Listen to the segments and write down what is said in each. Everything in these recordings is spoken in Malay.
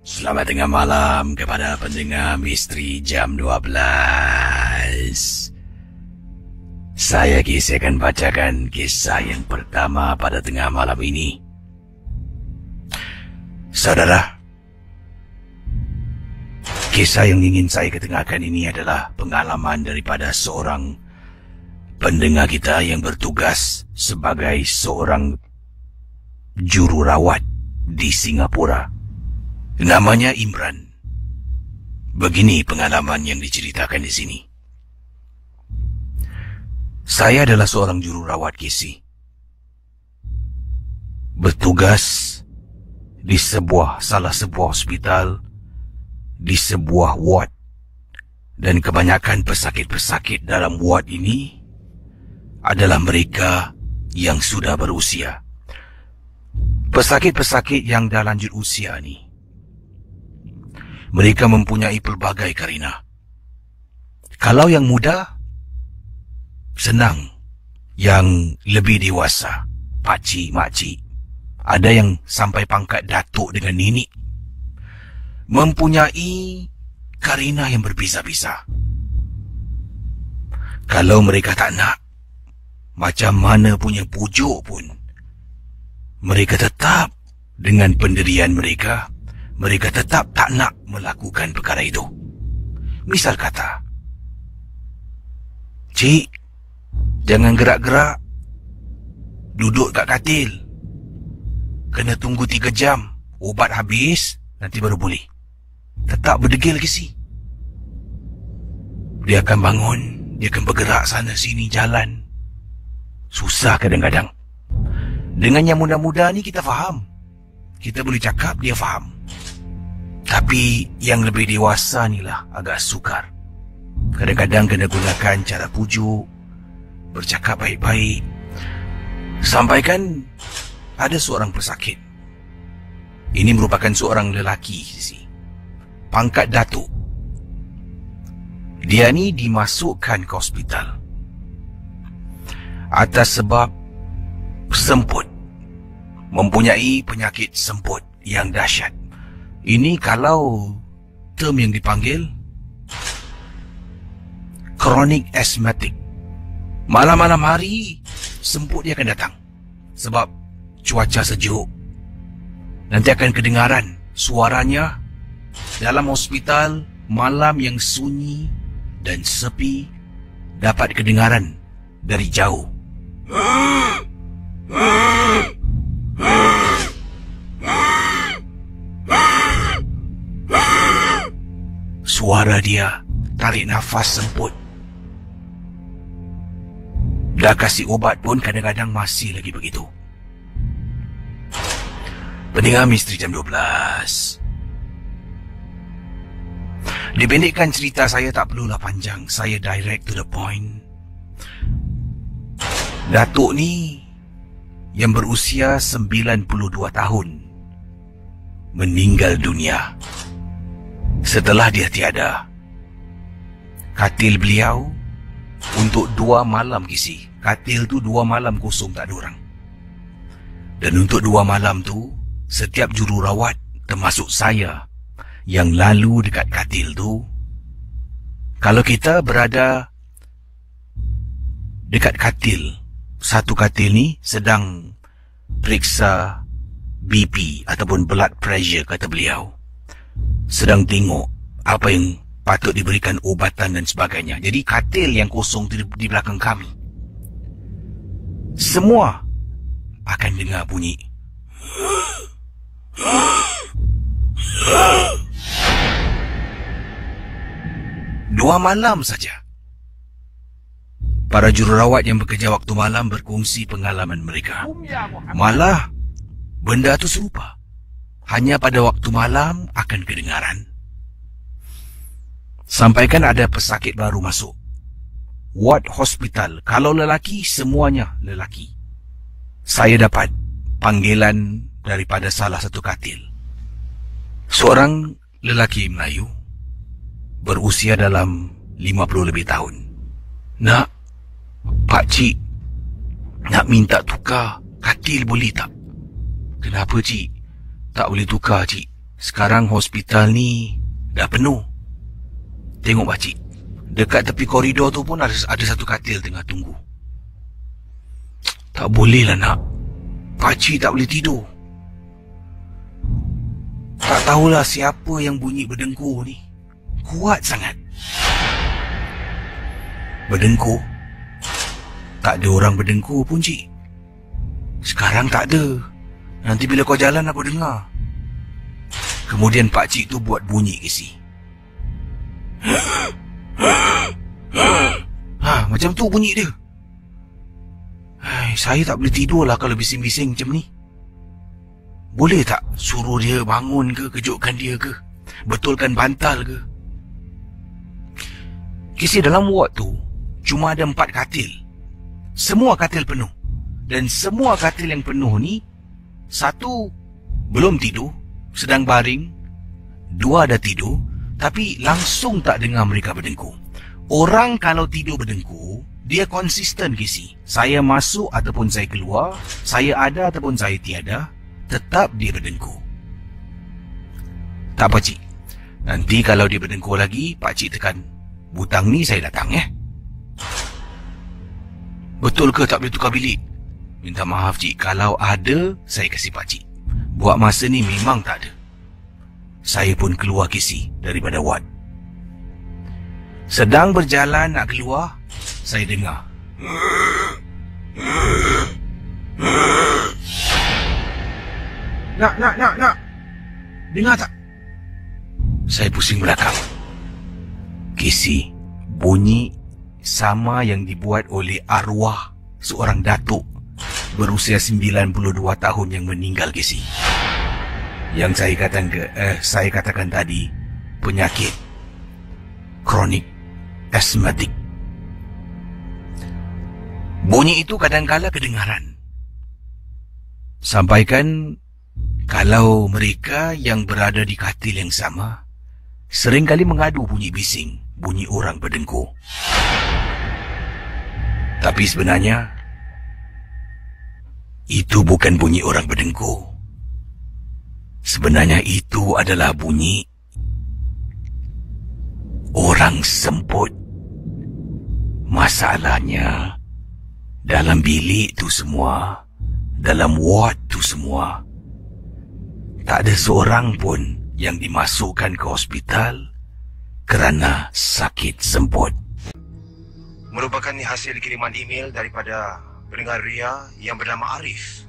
Selamat tengah malam kepada pendengar Misteri Jam 12. Saya akan bacakan kisah yang pertama pada tengah malam ini. Saudara, kisah yang ingin saya ketengahkan ini adalah pengalaman daripada seorang pendengar kita yang bertugas sebagai seorang jururawat di Singapura. Namanya Imran. Begini pengalaman yang diceritakan di sini. Saya adalah seorang jururawat gizi. Bertugas di salah sebuah hospital, di sebuah ward. Dan kebanyakan pesakit-pesakit dalam ward ini adalah mereka yang sudah berusia. Pesakit-pesakit yang dah lanjut usia ni, mereka mempunyai pelbagai karina. Kalau yang muda, senang. Yang lebih dewasa, pakcik, makcik, ada yang sampai pangkat datuk dengan nenek, mempunyai karina yang berbeza-beza. Kalau mereka tak nak, macam mana punya pujuk pun, mereka tetap dengan pendirian mereka, mereka tetap tak nak melakukan perkara itu. Misal kata, "Cik, jangan gerak-gerak. Duduk kat katil. Kena tunggu 3 jam. Ubat habis, nanti baru boleh." Tetap berdegil ke si. Dia akan bangun, dia akan bergerak sana sini jalan. Susah kadang-kadang. Dengan yang muda-muda ni kita faham. Kita boleh cakap, dia faham. Tapi yang lebih dewasa ni lah agak sukar. Kadang-kadang kena gunakan cara pujuk, bercakap baik-baik. Sampaikan ada seorang pesakit. Ini merupakan seorang lelaki, pangkat datuk. Dia ni dimasukkan ke hospital atas sebab semput. Mempunyai penyakit semput yang dahsyat. Ini kalau term yang dipanggil chronic asthmatic. Malam-malam hari semput dia akan datang sebab cuaca sejuk. Nanti akan kedengaran suaranya dalam hospital. Malam yang sunyi dan sepi dapat kedengaran dari jauh. Suara dia tarik nafas semput. Dah kasih ubat pun kadang-kadang masih lagi begitu. Pendengar Misteri Jam 12. Dipendekkan cerita saya, tak perlulah panjang. Saya direct to the point. Datuk ni yang berusia 92 tahun meninggal dunia. Setelah dia tiada, katil beliau untuk 2 malam gizi. Katil tu 2 malam kosong, tak ada orang. Dan untuk 2 malam tu, setiap jururawat termasuk saya yang lalu dekat katil tu, kalau kita berada dekat katil, satu katil ni sedang periksa BP ataupun blood pressure, kata beliau, sedang tengok apa yang patut diberikan ubatan dan sebagainya. Jadi katil yang kosong di belakang kami, semua akan dengar bunyi 2 malam saja. Para jururawat yang bekerja waktu malam berkongsi pengalaman mereka. Malah benda tu serupa. Hanya pada waktu malam akan kedengaran. Sampaikan ada pesakit baru masuk ward hospital. Kalau lelaki, semuanya lelaki. Saya dapat panggilan daripada salah satu katil. Seorang lelaki Melayu berusia dalam 50 lebih tahun. "Nak, pakcik, nak minta tukar katil boleh tak?" "Kenapa, cik?" "Tak boleh tukar, cik. Sekarang hospital ni dah penuh. Tengok pakcik, dekat tepi koridor tu pun ada satu katil tengah tunggu. Tak boleh lah nak. Pakcik tak boleh tidur. Tak tahulah siapa yang bunyi berdengkur ni. Kuat sangat. Berdengkur? Tak ada orang berdengkur pun, cik. Sekarang tak ada. Nanti bila kau jalan aku dengar. Kemudian pakcik tu buat bunyi kisi. Macam tu bunyi dia. Saya tak boleh tidur lah kalau bising-bising macam ni. Boleh tak suruh dia bangun ke, kejutkan dia ke, betulkan bantal ke? Kisi dalam ward tu cuma ada 4 katil. Semua katil penuh. Dan semua katil yang penuh ni, 1 belum tidur, sedang baring. 2 dah tidur, tapi langsung tak dengar mereka berdengkur. Orang kalau tidur berdengkur, dia konsisten kisi. Saya masuk ataupun saya keluar, saya ada ataupun saya tiada, tetap dia berdengkur. Tak pakcik. Nanti kalau dia berdengkur lagi, pakcik tekan butang ni, saya datang Betul ke tak boleh tukar bilik? Minta maaf cik, kalau ada, saya kasih pakcik. Buat masa ni memang tak ada. Saya pun keluar kisi daripada ward. Sedang berjalan nak keluar, saya dengar. Nak. Dengar tak? Saya pusing belakang. Kisi, bunyi sama yang dibuat oleh arwah seorang datuk berusia 92 tahun yang meninggal, Kisi. Yang saya katakan tadi, penyakit kronik asmatik. Bunyi itu kadang-kala kedengaran. Sampaikan kalau mereka yang berada di katil yang sama seringkali mengadu bunyi bising, bunyi orang berdengkur. Tapi sebenarnya itu bukan bunyi orang berdengkur. Sebenarnya itu adalah bunyi orang semput. Masalahnya dalam bilik tu semua, dalam ward tu semua, tak ada seorang pun yang dimasukkan ke hospital kerana sakit semput. Merupakan hasil kiriman email daripada pendengar Ria yang bernama Arif.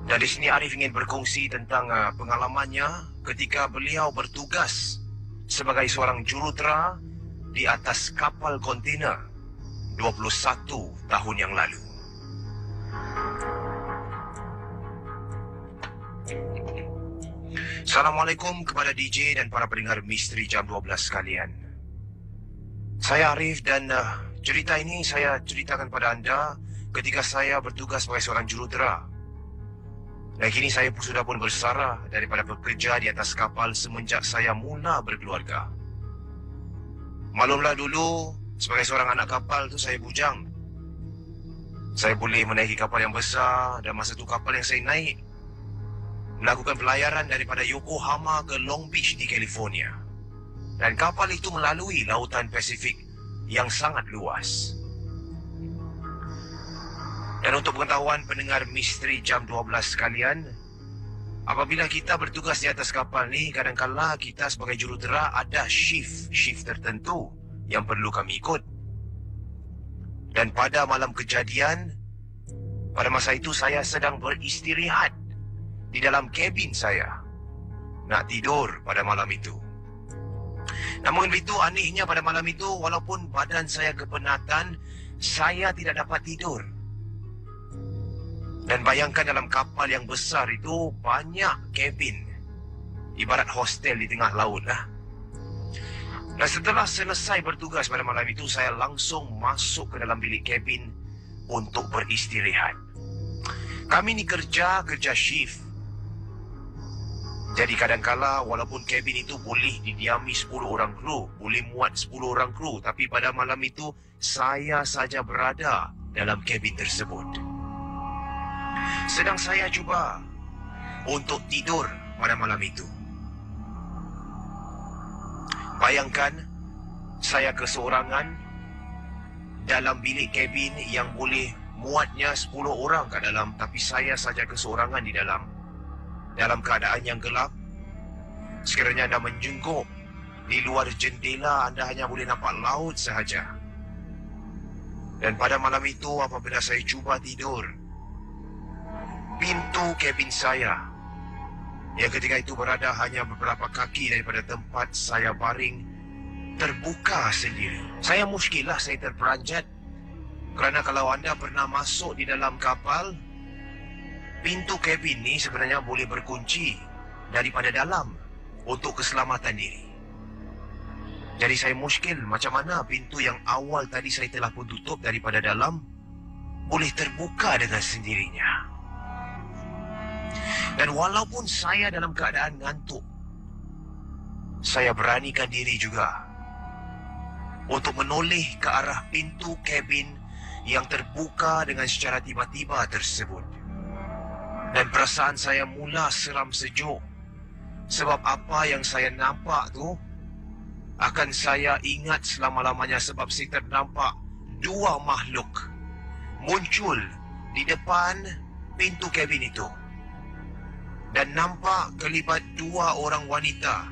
Dan di sini Arif ingin berkongsi tentang pengalamannya ketika beliau bertugas sebagai seorang jurutera di atas kapal kontainer 21 tahun yang lalu. Assalamualaikum kepada DJ dan para pendengar Misteri Jam 12 sekalian. Saya Arif dan cerita ini saya ceritakan pada anda ketika saya bertugas sebagai seorang jurutera. Dan kini saya sudah pun bersara daripada bekerja di atas kapal semenjak saya mula berkeluarga. Maklumlah dulu, sebagai seorang anak kapal tu saya bujang. Saya boleh menaiki kapal yang besar dan masa tu kapal yang saya naik melakukan pelayaran daripada Yokohama ke Long Beach di California. Dan kapal itu melalui lautan Pasifik yang sangat luas. Dan untuk pengetahuan pendengar Misteri Jam 12 sekalian, apabila kita bertugas di atas kapal ni, kadang-kala kita sebagai jurutera ada shift tertentu yang perlu kami ikut. Dan pada malam kejadian, pada masa itu saya sedang beristirahat di dalam kabin saya, nak tidur pada malam itu. Namun begitu anehnya pada malam itu, walaupun badan saya kepenatan, saya tidak dapat tidur. Dan bayangkan dalam kapal yang besar itu banyak kabin, ibarat hostel di tengah laut lah. Dan setelah selesai bertugas pada malam itu, saya langsung masuk ke dalam bilik kabin untuk beristirahat. Kami ni kerja shift. Jadi kadangkala walaupun kabin itu boleh didiami 10 orang kru, boleh muat 10 orang kru, tapi pada malam itu saya saja berada dalam kabin tersebut. Sedang saya cuba untuk tidur pada malam itu. Bayangkan, saya keseorangan dalam bilik kabin yang boleh muatnya 10 orang kat dalam, tapi saya saja keseorangan di dalam. Dalam keadaan yang gelap, sekiranya anda menjenguk di luar jendela, anda hanya boleh nampak laut sahaja. Dan pada malam itu, apabila saya cuba tidur, pintu kabin saya, yang ketika itu berada hanya beberapa kaki daripada tempat saya baring, terbuka sendiri. Saya muskilah, saya terperanjat. Kerana kalau anda pernah masuk di dalam kapal, pintu kabin ni sebenarnya boleh berkunci daripada dalam untuk keselamatan diri. Jadi saya muskil, macam mana pintu yang awal tadi saya telah pun tutup daripada dalam boleh terbuka dengan sendirinya. Dan walaupun saya dalam keadaan ngantuk, saya beranikan diri juga untuk menoleh ke arah pintu kabin yang terbuka dengan secara tiba-tiba tersebut. Dan perasaan saya mula seram sejuk. Sebab apa yang saya nampak tu akan saya ingat selama-lamanya, sebab saya ternampak dua makhluk muncul di depan pintu kabin itu. Dan nampak kelibat dua orang wanita.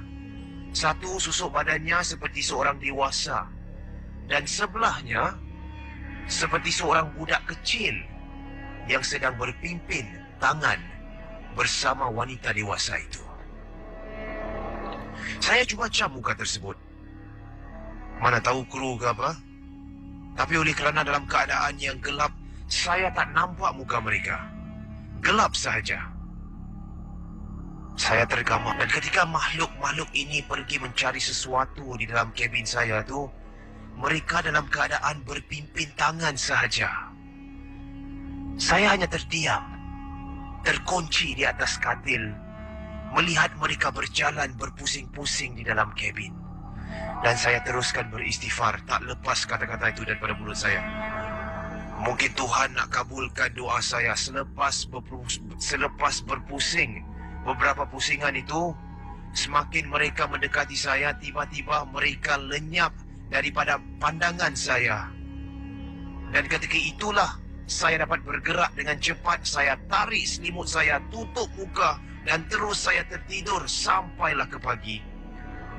Satu susuk badannya seperti seorang dewasa, dan sebelahnya seperti seorang budak kecil yang sedang berpimpin tangan bersama wanita dewasa itu. Saya cuba cam muka tersebut. Mana tahu kru ke apa. Tapi oleh kerana dalam keadaan yang gelap, saya tak nampak muka mereka. Gelap sahaja. Saya tergamam. Dan ketika makhluk-makhluk ini pergi mencari sesuatu di dalam kabin saya tu, mereka dalam keadaan berpimpin tangan sahaja. Saya hanya terdiam, terkunci di atas katil, melihat mereka berjalan berpusing-pusing di dalam kabin. Dan saya teruskan beristighfar, tak lepas kata-kata itu daripada mulut saya. Mungkin Tuhan nak kabulkan doa saya. Selepas berpusing, beberapa pusingan itu, semakin mereka mendekati saya, tiba-tiba mereka lenyap daripada pandangan saya. Dan ketika itulah saya dapat bergerak dengan cepat. Saya tarik selimut saya, tutup muka, dan terus saya tertidur sampailah ke pagi.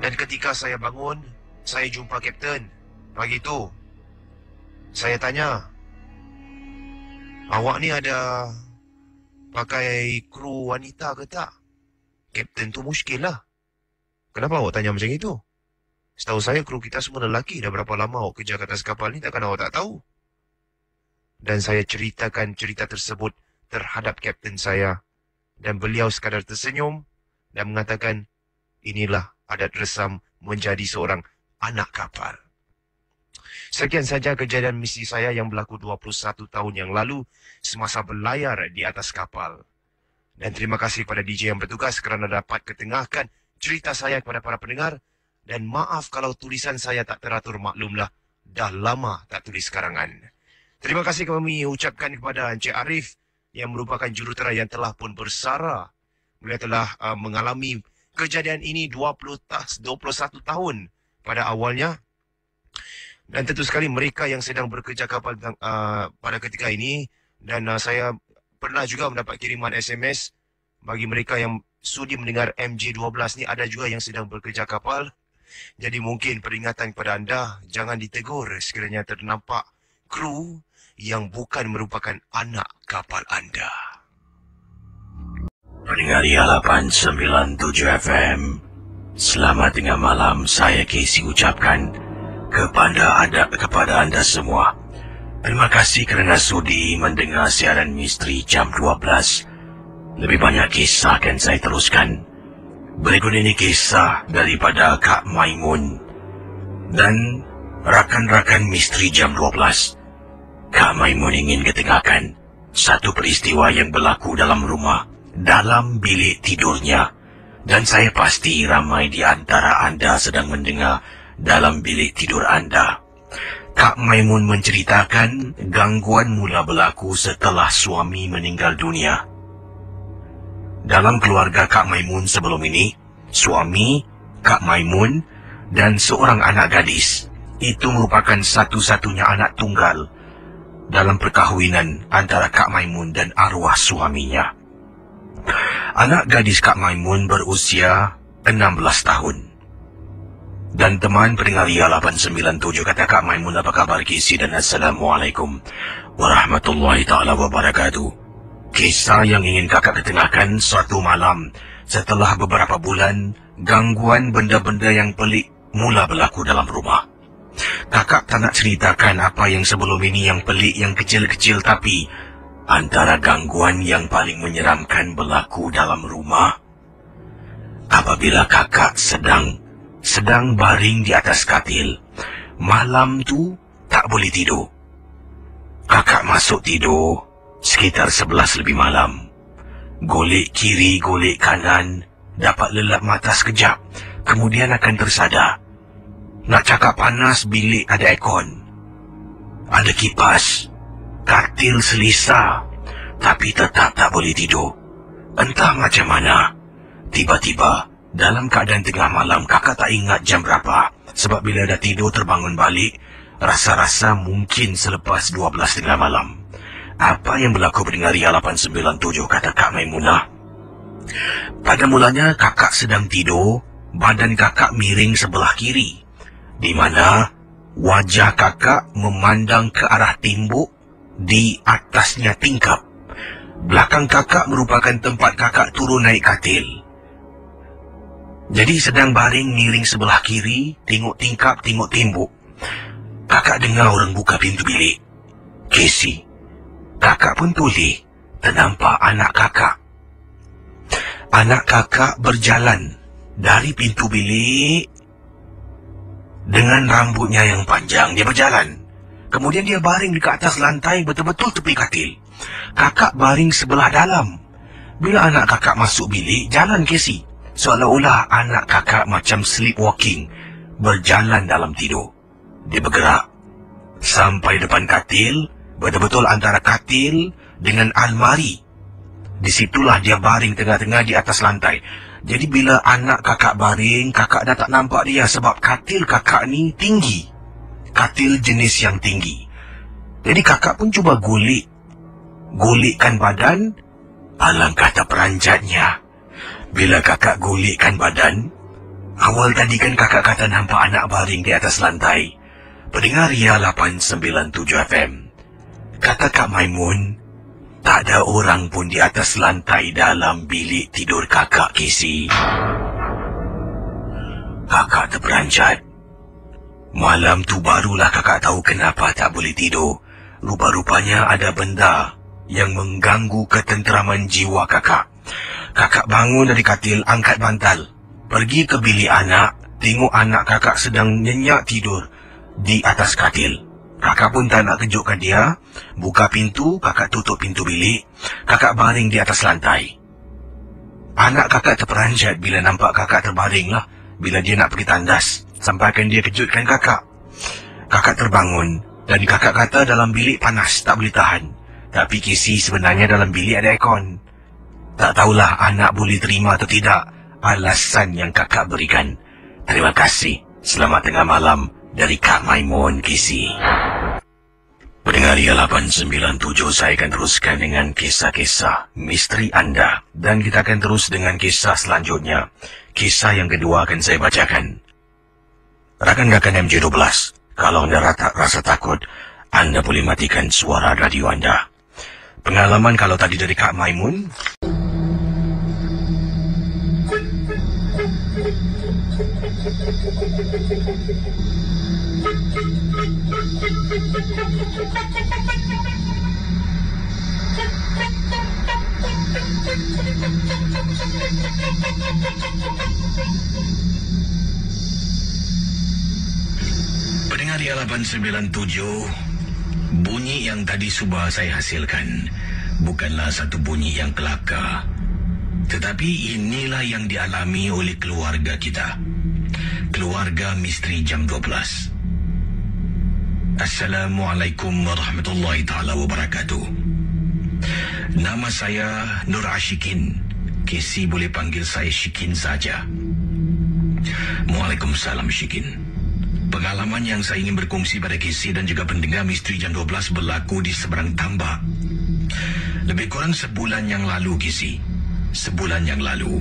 Dan ketika saya bangun, saya jumpa Kapten. Pagi itu saya tanya, awak ni ada pakai kru wanita ke tak? Kapten tu muskil lah. Kenapa awak tanya macam itu? Setahu saya kru kita semua lelaki. Dah berapa lama awak kerja kat atas kapal ni, takkan awak tak tahu? Dan saya ceritakan cerita tersebut terhadap kapten saya. Dan beliau sekadar tersenyum dan mengatakan, inilah adat resam menjadi seorang anak kapal. Sekian saja kejadian misi saya yang berlaku 21 tahun yang lalu semasa berlayar di atas kapal. Dan terima kasih kepada DJ yang bertugas kerana dapat ketengahkan cerita saya kepada para pendengar. Dan maaf kalau tulisan saya tak teratur, maklumlah, dah lama tak tulis karangan. Terima kasih kami ucapkan kepada Encik Arif yang merupakan jurutera yang telah pun bersara. Beliau telah mengalami kejadian ini 21 tahun pada awalnya. Dan tentu sekali mereka yang sedang bekerja kapal pada ketika ini. Dan saya pernah juga mendapat kiriman SMS bagi mereka yang sudi mendengar MJ12 ni, ada juga yang sedang bekerja kapal. Jadi mungkin peringatan kepada anda, jangan ditegur sekiranya ternampak kru yang bukan merupakan anak kapal anda. Pendengar 897 FM, selamat tengah malam. Saya Casey ucapkan kepada anda semua, terima kasih kerana sudi mendengar siaran misteri jam 12. Lebih banyak kisah akan saya teruskan. Berikut ini kisah daripada Kak Maimun dan rakan-rakan misteri jam 12. Kak Maimun ingin ketengahkan satu peristiwa yang berlaku dalam rumah, dalam bilik tidurnya. Dan saya pasti ramai di antara anda sedang mendengar dalam bilik tidur anda. Kak Maimun menceritakan gangguan mula berlaku setelah suami meninggal dunia. dalam keluarga Kak Maimun sebelum ini, suami, Kak Maimun dan seorang anak gadis. Itu merupakan satu-satunya anak tunggal dalam perkahwinan antara Kak Maimun dan arwah suaminya. Anak gadis Kak Maimun berusia 16 tahun. Dan teman pendengar Ria 897 kata Kak Maimun, apa kabar Kisi, dan Assalamualaikum warahmatullahi ta'ala wabarakatuh. Kisah yang ingin kakak ketengahkan, suatu malam setelah beberapa bulan, gangguan benda-benda yang pelik mula berlaku dalam rumah. Kakak tak nak ceritakan apa yang sebelum ini yang pelik, yang kecil-kecil, tapi antara gangguan yang paling menyeramkan berlaku dalam rumah apabila kakak sedang baring di atas katil. Malam tu tak boleh tidur. Kakak masuk tidur sekitar 11 lebih malam. Golek kiri, golek kanan, dapat lelap mata sekejap, kemudian akan tersadar. Nak cakap panas, bilik ada aircon, ada kipas, katil selesa, tapi tetap tak boleh tidur. Entah macam mana, tiba-tiba dalam keadaan tengah malam, kakak tak ingat jam berapa, sebab bila dah tidur terbangun balik, rasa-rasa mungkin selepas 12 tengah malam. Apa yang berlaku pendengar Ria 897 kata Kak Maimunah? Pada mulanya kakak sedang tidur, badan kakak miring sebelah kiri, di mana wajah kakak memandang ke arah tembok di atasnya tingkap. Belakang kakak merupakan tempat kakak turun naik katil. Jadi sedang baring miring sebelah kiri, tengok tingkap, tengok tembok. Kakak dengar orang buka pintu bilik. Casey, kakak pun toleh ternampak anak kakak. Anak kakak berjalan dari pintu bilik dengan rambutnya yang panjang. Dia berjalan. Kemudian dia baring di atas lantai, betul-betul tepi katil. Kakak baring sebelah dalam. Bila anak kakak masuk bilik, jalan Casey. Seolah-olah anak kakak macam sleepwalking, berjalan dalam tidur. Dia bergerak sampai depan katil, betul-betul antara katil dengan almari. Disitulah dia baring tengah-tengah di atas lantai. Jadi bila anak kakak baring, kakak dah tak nampak dia sebab katil kakak ni tinggi. Katil jenis yang tinggi. Jadi kakak pun cuba golikkan badan. Alangkah terperanjatnya. Bila kakak golikkan badan, awal tadi kan kakak kata nampak anak baring di atas lantai. Pendengar Ria 897 FM. Kata Kak Maimun, tak ada orang pun di atas lantai dalam bilik tidur kakak, Casey. Kakak terperanjat. Malam tu barulah kakak tahu kenapa tak boleh tidur. Rupa-rupanya ada benda yang mengganggu ketenteraman jiwa kakak. Kakak bangun dari katil, angkat bantal, pergi ke bilik anak, tengok anak kakak sedang nyenyak tidur di atas katil. Kakak pun tak nak kejutkan dia. Buka pintu, kakak tutup pintu bilik. Kakak baring di atas lantai. Anak kakak terperanjat bila nampak kakak terbaring lah. Bila dia nak pergi tandas, sampaikan dia kejutkan kakak. Kakak terbangun dan kakak kata dalam bilik panas, tak boleh tahan. Tapi Casey, sebenarnya dalam bilik ada aircon. Tak tahulah anak boleh terima atau tidak alasan yang kakak berikan. Terima kasih. Selamat tengah malam dari Kak Maimun, Casey. Pendengar Ria 897, saya akan teruskan dengan kisah-kisah misteri anda. Dan kita akan terus dengan kisah selanjutnya. Kisah yang kedua akan saya bacakan. Rakan-rakan MJ12, kalau anda rasa takut, anda boleh matikan suara radio anda. Pengalaman kalau tadi dari Kak Maimun. Pendengar Ria 897, bunyi yang tadi cuba saya hasilkan bukanlah satu bunyi yang kelakar, tetapi inilah yang dialami oleh keluarga kita, keluarga misteri jam 12. Assalamualaikum warahmatullahi ta'ala wabarakatuh. Nama saya Nur Ashikin, Casey boleh panggil saya Shikin saja. Waalaikumsalam, Shikin. Pengalaman yang saya ingin berkongsi pada Casey dan juga pendengar Misteri Jam 12 berlaku di seberang tambak. Lebih kurang sebulan yang lalu, Casey. Sebulan yang lalu.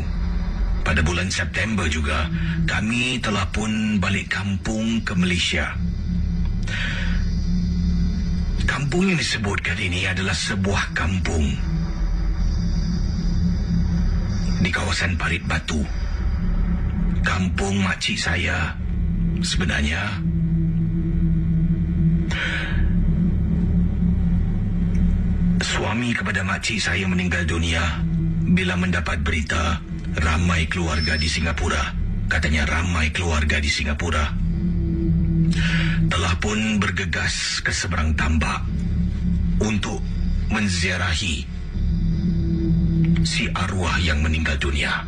Pada bulan September juga, kami telah pun balik kampung ke Malaysia. Kampung yang disebutkan ini adalah sebuah kampung di kawasan Parit Batu. Kampung makcik saya. Sebenarnya suami kepada makcik saya meninggal dunia bila mendapat berita ramai keluarga di Singapura, katanya ramai keluarga di Singapura telah pun bergegas ke seberang tambak untuk menziarahi si arwah yang meninggal dunia.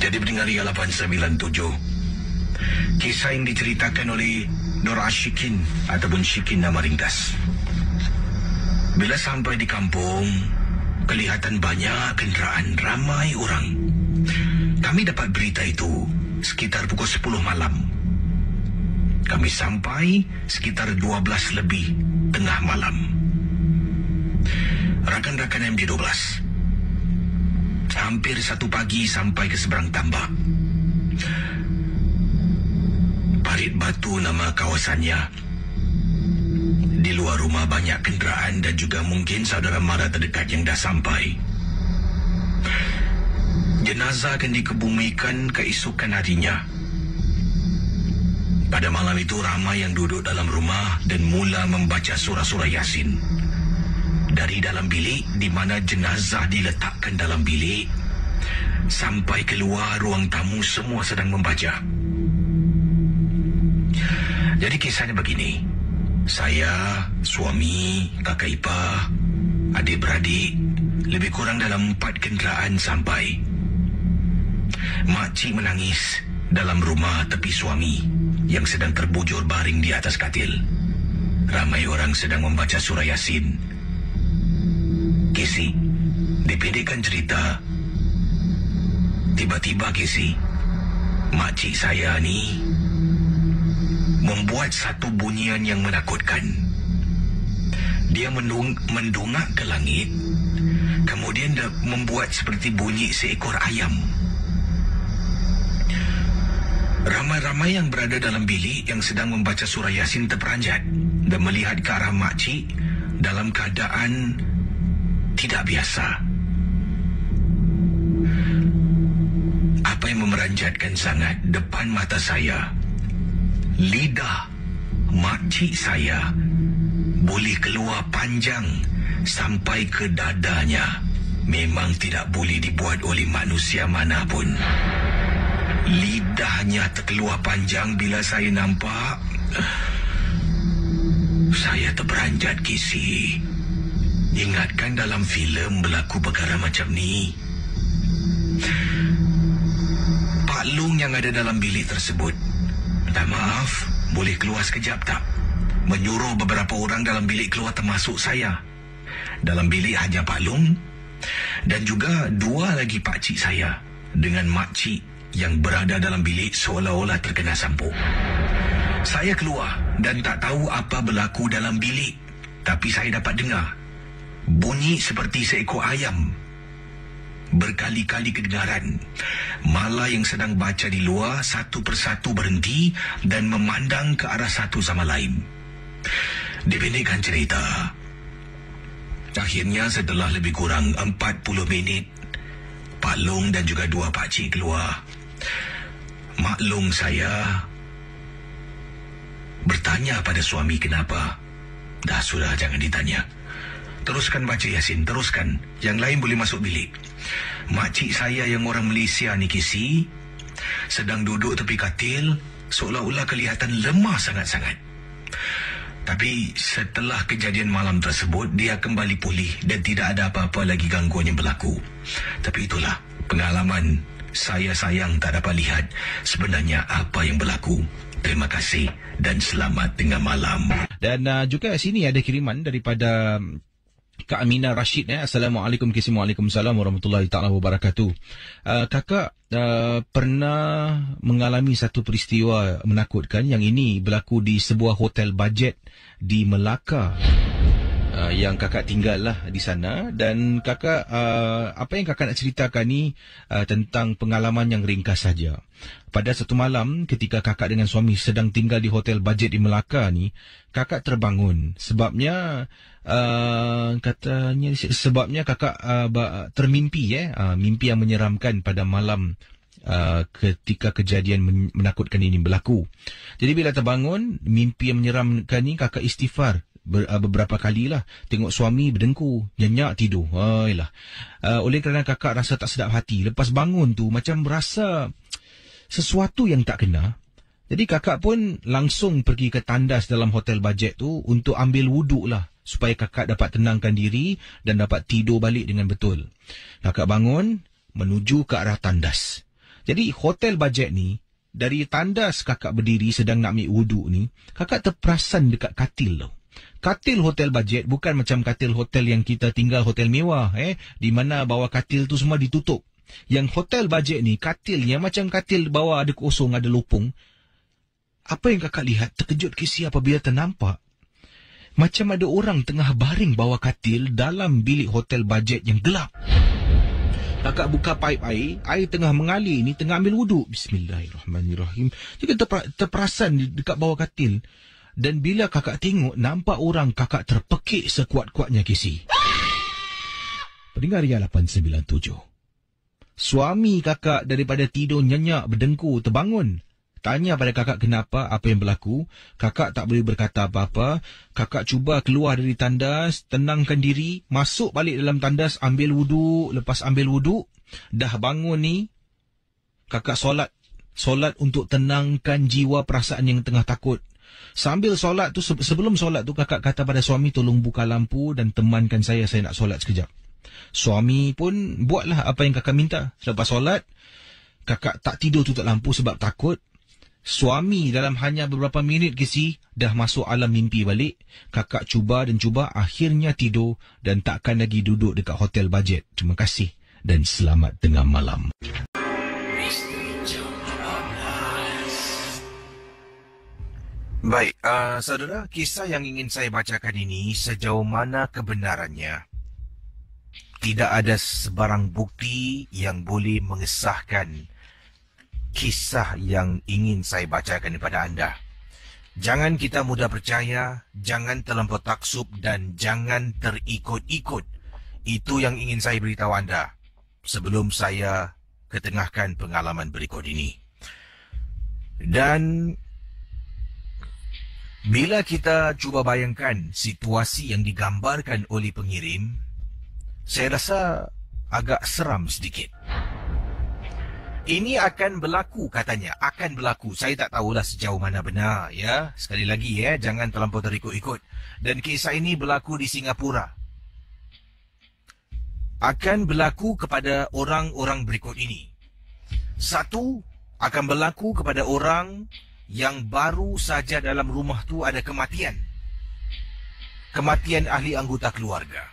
Jadi pendengar Ria 897, kisah yang diceritakan oleh Nora Shikin ataupun Shikin nama ringkas. Bila sampai di kampung, kelihatan banyak kenderaan, ramai orang. Kami dapat berita itu sekitar pukul 10 malam. Kami sampai sekitar 12 lebih tengah malam. Rakan-rakan MJ12 hampir 1 pagi sampai ke seberang tambak. Parit Batu nama kawasannya. Di luar rumah banyak kenderaan dan juga mungkin saudara mara terdekat yang dah sampai. Jenazah akan dikebumikan keesokan harinya. Pada malam itu ramai yang duduk dalam rumah dan mula membaca surah-surah Yasin. Dari dalam bilik di mana jenazah diletakkan dalam bilik sampai keluar ruang tamu semua sedang membaca. Jadi kisahnya begini. Saya, suami, kakak ipar, adik-beradik, lebih kurang dalam 4 kenderaan sampai. Makcik menangis dalam rumah tepi suami yang sedang terbujur baring di atas katil. Ramai orang sedang membaca surah Yasin. Casey, dipendekkan cerita, tiba-tiba Casey, makcik saya ni membuat satu bunyian yang menakutkan. Dia mendongak ke langit, kemudian dia membuat seperti bunyi seekor ayam. Ramai-ramai yang berada dalam bilik yang sedang membaca surah Yasin terperanjat dan melihat ke arah makcik dalam keadaan tidak biasa. Apa yang memeranjatkan sangat depan mata saya, lidah makcik saya boleh keluar panjang sampai ke dadanya. Memang tidak boleh dibuat oleh manusia manapun. Lidahnya terkeluar panjang bila saya nampak. Saya terperanjat, Casey. Ingatkan dalam filem berlaku perkara macam ni. Pak Long yang ada dalam bilik tersebut, minta maaf, boleh keluar sekejap tak? Menyuruh beberapa orang dalam bilik keluar termasuk saya. Dalam bilik hanya Pak Long dan juga 2 lagi pakcik saya dengan makcik yang berada dalam bilik seolah-olah terkena sampuk. Saya keluar dan tak tahu apa berlaku dalam bilik, tapi saya dapat dengar bunyi seperti seekor ayam. Berkali-kali kedengaran. Mala yang sedang baca di luar satu persatu berhenti dan memandang ke arah satu sama lain. Dipendekkan cerita, akhirnya setelah lebih kurang 40 minit, Pak Long dan juga 2 pakcik keluar. Mak Long saya bertanya pada suami kenapa. Dah sudah, jangan ditanya. Teruskan baca Yasin, teruskan. Yang lain boleh masuk bilik. Makcik saya yang orang Malaysia ni, Casey, sedang duduk tepi katil, seolah-olah kelihatan lemah sangat-sangat. Tapi setelah kejadian malam tersebut, dia kembali pulih dan tidak ada apa-apa lagi gangguan yang berlaku. Tapi itulah pengalaman. Saya sayang tak dapat lihat sebenarnya apa yang berlaku. Terima kasih dan selamat tengah malam. Dan juga sini ada kiriman daripada Kak Aminah Rashid. Assalamualaikum, Waalaikumsalam warahmatullahi ta'ala wabarakatuh. Kakak pernah mengalami satu peristiwa menakutkan. Yang ini berlaku di sebuah hotel bajet di Melaka. Yang kakak tinggal lah di sana. Dan kakak, apa yang kakak nak ceritakan ni tentang pengalaman yang ringkas saja. Pada satu malam ketika kakak dengan suami sedang tinggal di hotel bajet di Melaka ni, kakak terbangun. Sebabnya sebabnya kakak termimpi mimpi yang menyeramkan pada malam ketika kejadian menakutkan ini berlaku. Jadi bila terbangun mimpi yang menyeramkan ni, kakak istighfar beberapa kali lah. Tengok suami berdengkur, nyenyak tidur. Oleh kerana kakak rasa tak sedap hati, lepas bangun tu macam rasa sesuatu yang tak kena. Jadi kakak pun langsung pergi ke tandas dalam hotel bajet tu untuk ambil wuduk lah, supaya kakak dapat tenangkan diri dan dapat tidur balik dengan betul. Kakak bangun menuju ke arah tandas. Jadi hotel bajet ni, dari tandas kakak berdiri sedang nak ambil wuduk ni, kakak terperasan dekat katil tu. Katil hotel bajet bukan macam katil hotel yang kita tinggal, hotel mewah di mana bawah katil tu semua ditutup. Yang hotel bajet ni, katilnya macam katil bawah ada kosong, ada lopong. Apa yang kakak lihat terkejut kisi apabila ternampak macam ada orang tengah baring bawah katil dalam bilik hotel bajet yang gelap. Kakak buka paip air tengah mengalir ni, tengah ambil wuduk. Bismillahirrahmanirrahim. Jadi terperasan dekat bawah katil. Dan bila kakak tengok, nampak orang, kakak terpekik sekuat-kuatnya kisi. Pendengar Ria 897. Suami kakak daripada tidur nyenyak berdengkur terbangun. Tanya pada kakak kenapa, apa yang berlaku. Kakak tak boleh berkata apa-apa. Kakak cuba keluar dari tandas, tenangkan diri, masuk balik dalam tandas, ambil wuduk. Lepas ambil wuduk, dah bangun ni, kakak solat. Solat untuk tenangkan jiwa perasaan yang tengah takut. Sambil solat tu, sebelum solat tu, kakak kata pada suami, tolong buka lampu dan temankan saya nak solat sekejap. Suami pun buatlah apa yang kakak minta. Selepas solat, kakak tak tidur tutup lampu sebab takut. Suami dalam hanya beberapa minit kisi dah masuk alam mimpi balik. Kakak cuba dan cuba, akhirnya tidur dan takkan lagi duduk dekat hotel bajet. Terima kasih dan selamat tengah malam. Baik, saudara, kisah yang ingin saya bacakan ini sejauh mana kebenarannya. Tidak ada sebarang bukti yang boleh mengesahkan kisah yang ingin saya bacakan kepada anda. Jangan kita mudah percaya, jangan terlampau taksub dan jangan terikut-ikut. Itu yang ingin saya beritahu anda sebelum saya ketengahkan pengalaman berikut ini. Dan bila kita cuba bayangkan situasi yang digambarkan oleh pengirim, saya rasa agak seram sedikit. Ini akan berlaku katanya, akan berlaku. Saya tak tahulah sejauh mana benar ya. Sekali lagi jangan terlampau terikut-ikut. Dan kisah ini berlaku di Singapura. Akan berlaku kepada orang-orang berikut ini. Satu, akan berlaku kepada orang yang baru saja dalam rumah tu ada kematian. Kematian ahli anggota keluarga.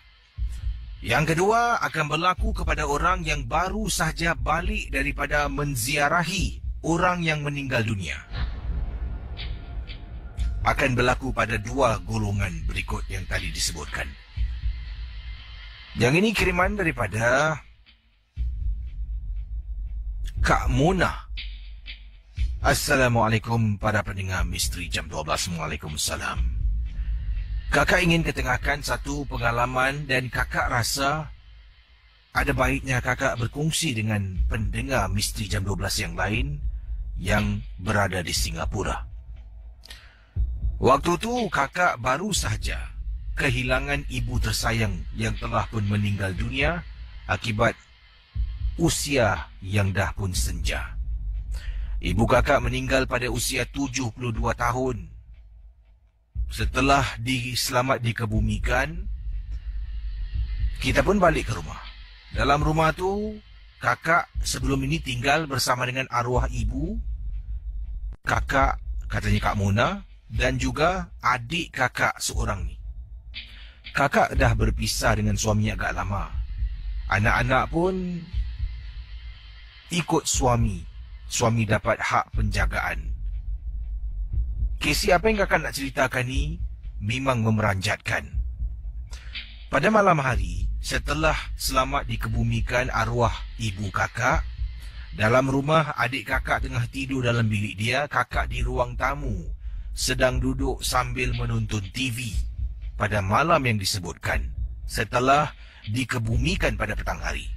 Yang kedua, akan berlaku kepada orang yang baru saja balik daripada menziarahi orang yang meninggal dunia. Akan berlaku pada dua golongan berikut yang tadi disebutkan. Yang ini kiriman daripada Kak Mona. Assalamualaikum para pendengar Misteri Jam 12. Waalaikumsalam. Kakak ingin ketengahkan satu pengalaman dan kakak rasa ada baiknya kakak berkongsi dengan pendengar Misteri Jam 12 yang lain yang berada di Singapura. Waktu tu kakak baru sahaja kehilangan ibu tersayang yang telah pun meninggal dunia akibat usia yang dah pun senja. Ibu kakak meninggal pada usia 72 tahun. Setelah selamat dikebumikan, kita pun balik ke rumah. Dalam rumah tu, kakak sebelum ini tinggal bersama dengan arwah ibu. Kakak katanya Kak Mona, dan juga adik kakak seorang ni. Kakak dah berpisah dengan suami agak lama. Anak-anak pun ikut suami. Suami dapat hak penjagaan. Casey, apa yang kakak nak ceritakan ni memang memeranjatkan. Pada malam hari, setelah selamat dikebumikan arwah ibu kakak, dalam rumah adik kakak tengah tidur dalam bilik dia, kakak di ruang tamu sedang duduk sambil menonton TV pada malam yang disebutkan setelah dikebumikan pada petang hari.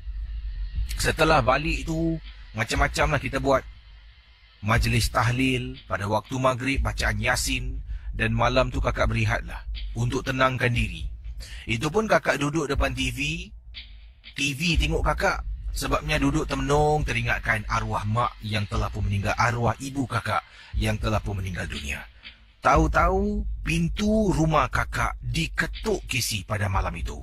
Setelah balik tu, macam-macam lah kita buat. Majlis tahlil, pada waktu maghrib bacaan Yasin, dan malam tu kakak berehatlah untuk tenangkan diri. Itu pun kakak duduk depan TV tengok kakak. Sebabnya duduk termenung teringatkan arwah mak yang telah pun meninggal, arwah ibu kakak yang telah pun meninggal dunia. Tahu-tahu pintu rumah kakak diketuk Casey pada malam itu.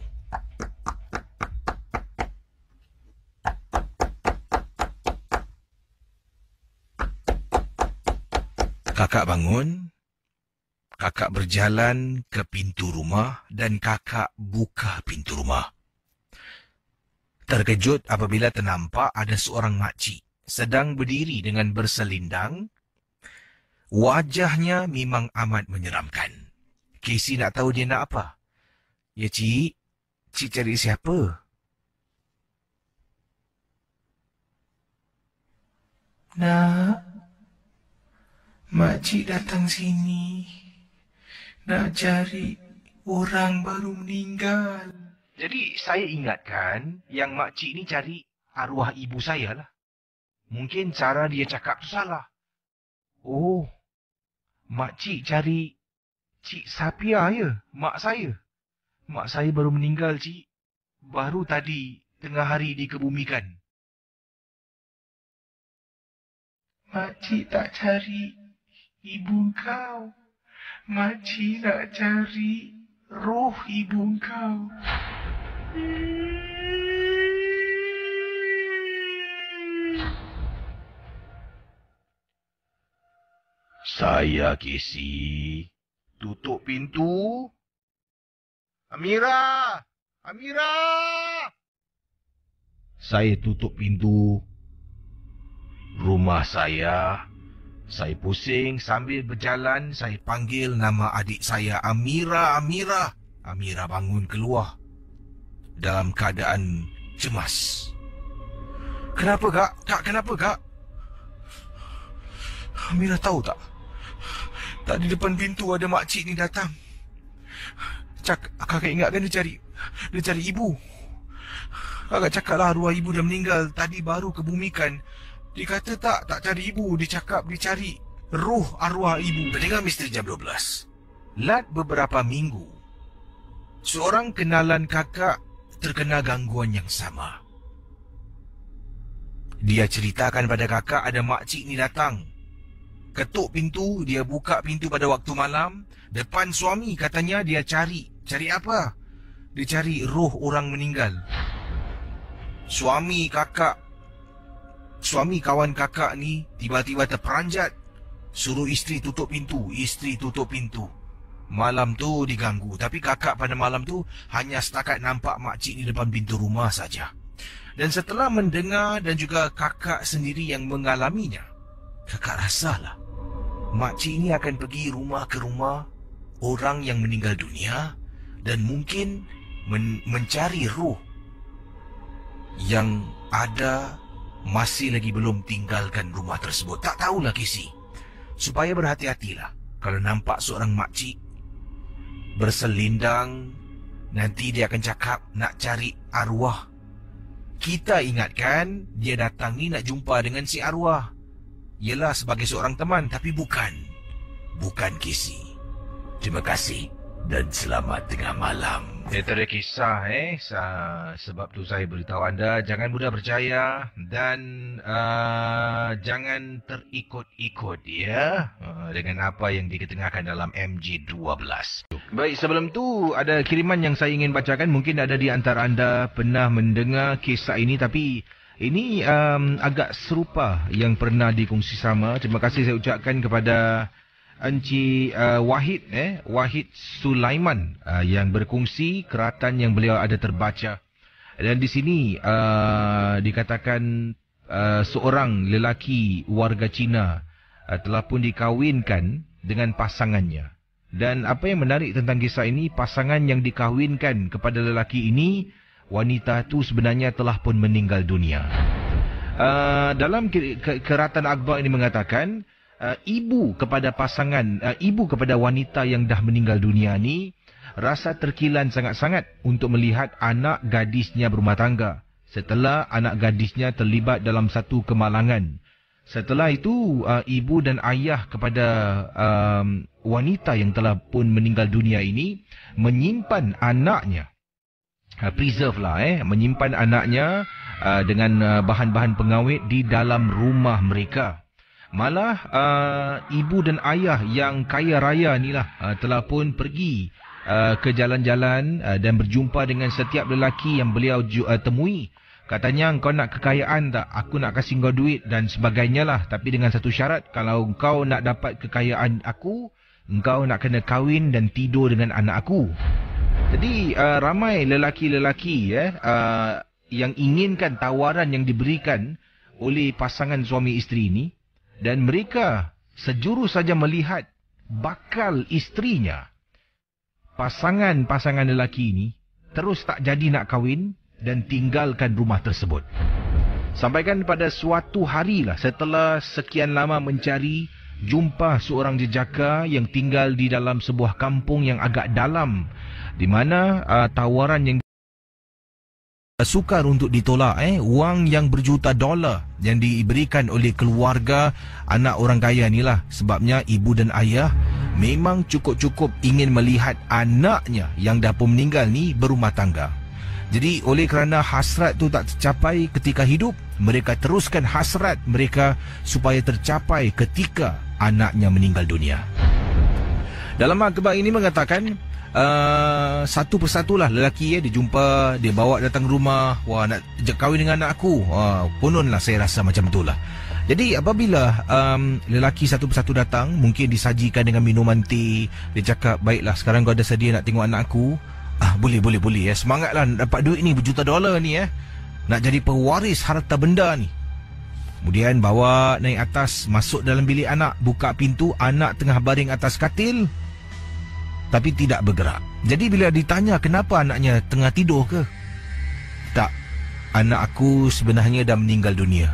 Kakak bangun, kakak berjalan ke pintu rumah dan kakak buka pintu rumah. Terkejut apabila ternampak ada seorang makcik sedang berdiri dengan berselindang. Wajahnya memang amat menyeramkan. Casey nak tahu dia nak apa. Ya, Cik. Cik cari siapa? Nak, makcik datang sini. Nak cari orang baru meninggal. Jadi saya ingatkan yang makcik ni cari arwah ibu saya lah. Mungkin cara dia cakap tu salah. Oh, makcik cari Cik Sapia ya, mak saya. Mak saya baru meninggal, Cik. Baru tadi tengah hari dikebumikan. Makcik tak cari ibu kau. Makcik nak cari roh ibu kau. Saya, Casey. Tutup pintu. Amira! Amira! Saya tutup pintu rumah saya. Saya pusing sambil berjalan. Saya panggil nama adik saya, Amira, Amira. Amira bangun keluar dalam keadaan cemas. Kenapa, Kak? Kak, kenapa, Kak? Amira tahu tak? Tak di depan pintu ada makcik ni datang. Kakak ingatkan dia cari ibu. Kakak cakaplah arwah ibu dah meninggal. Tadi baru kebumikan. Dia kata tak cari ibu. Dia cakap dia cari roh arwah ibu. Pendengar Misteri Jam 12. Lat beberapa minggu, seorang kenalan kakak terkena gangguan yang sama. Dia ceritakan pada kakak ada makcik ni datang. Ketuk pintu, dia buka pintu pada waktu malam. Depan suami katanya dia cari. Cari apa? Dia cari roh orang meninggal. Suami kawan kakak ni tiba-tiba terperanjat. Suruh isteri tutup pintu. Isteri tutup pintu. Malam tu diganggu. Tapi kakak pada malam tu hanya setakat nampak makcik di depan pintu rumah saja. Dan setelah mendengar dan juga kakak sendiri yang mengalaminya, kakak rasalah makcik ini akan pergi rumah ke rumah orang yang meninggal dunia dan mungkin mencari roh yang ada masih lagi belum tinggalkan rumah tersebut. Tak tahulah, Casey. Supaya berhati-hatilah kalau nampak seorang makcik berselindang, nanti dia akan cakap nak cari arwah. Kita ingatkan dia datang ni nak jumpa dengan si arwah. Yelah sebagai seorang teman, tapi bukan Casey. Terima kasih dan selamat tengah malam. Itu dia kisah sebab tu saya beritahu anda jangan mudah percaya dan jangan terikut-ikut ya dengan apa yang diketengahkan dalam MG12. Baik, sebelum tu ada kiriman yang saya ingin bacakan. Mungkin ada di antara anda pernah mendengar kisah ini, tapi ini agak serupa yang pernah dikongsi sama. Terima kasih saya ucapkan kepada Encik Wahid Sulaiman yang berkongsi keratan yang beliau ada terbaca. Dan di sini dikatakan seorang lelaki warga Cina telah pun dikahwinkan dengan pasangannya. Dan apa yang menarik tentang kisah ini, pasangan yang dikahwinkan kepada lelaki ini, wanita itu sebenarnya telah pun meninggal dunia. Dalam keratan akhbar ini mengatakan, ibu kepada wanita yang dah meninggal dunia ni rasa terkilan sangat-sangat untuk melihat anak gadisnya berumah tangga setelah anak gadisnya terlibat dalam satu kemalangan. Setelah itu ibu dan ayah kepada wanita yang telah pun meninggal dunia ini menyimpan anaknya, menyimpan anaknya dengan bahan-bahan pengawet di dalam rumah mereka. Malah ibu dan ayah yang kaya raya inilah telah pun pergi ke jalan-jalan dan berjumpa dengan setiap lelaki yang beliau temui. Katanya, engkau nak kekayaan tak? Aku nak kasih kau duit dan sebagainya lah. Tapi dengan satu syarat, kalau engkau nak dapat kekayaan aku, engkau nak kena kahwin dan tidur dengan anak aku. Jadi ramai lelaki-lelaki yang inginkan tawaran yang diberikan oleh pasangan suami isteri ini. Dan mereka sejurus saja melihat bakal istrinya, pasangan lelaki ini terus tak jadi nak kahwin dan tinggalkan rumah tersebut. Sampaikan pada suatu hari lah, setelah sekian lama mencari, jumpa seorang jejaka yang tinggal di dalam sebuah kampung yang agak dalam, di mana tawaran yang sukar untuk ditolak, wang yang berjuta dolar yang diberikan oleh keluarga anak orang kaya inilah. Sebabnya ibu dan ayah memang cukup-cukup ingin melihat anaknya yang dah pun meninggal ni berumah tangga. Jadi oleh kerana hasrat tu tak tercapai ketika hidup, mereka teruskan hasrat mereka supaya tercapai ketika anaknya meninggal dunia. Dalam akhbar ini mengatakan, satu persatulah lelaki dia jumpa, dia bawa datang rumah, wah nak kahwin dengan anak aku. Kononlah saya rasa macam itulah. Jadi apabila lelaki satu persatu datang, mungkin disajikan dengan minuman teh, dia cakap, baiklah sekarang kau ada sedia nak tengok anak aku? Boleh ya. Semangatlah dapat duit ni berjuta dolar ni nak jadi pewaris harta benda ni. Kemudian bawa naik atas, masuk dalam bilik anak, buka pintu, anak tengah baring atas katil tapi tidak bergerak. Jadi bila ditanya kenapa anaknya tengah tidur ke? Tak, anak aku sebenarnya dah meninggal dunia.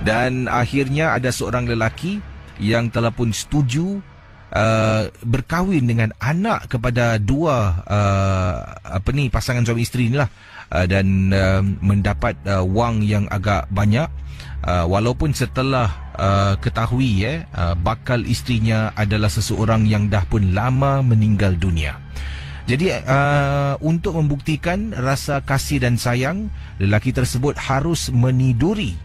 Dan akhirnya ada seorang lelaki yang telah pun setuju berkahwin dengan anak kepada dua pasangan suami isteri inilah, dan mendapat wang yang agak banyak, walaupun setelah ketahui bakal istrinya adalah seseorang yang dah pun lama meninggal dunia. Jadi untuk membuktikan rasa kasih dan sayang, lelaki tersebut harus meniduri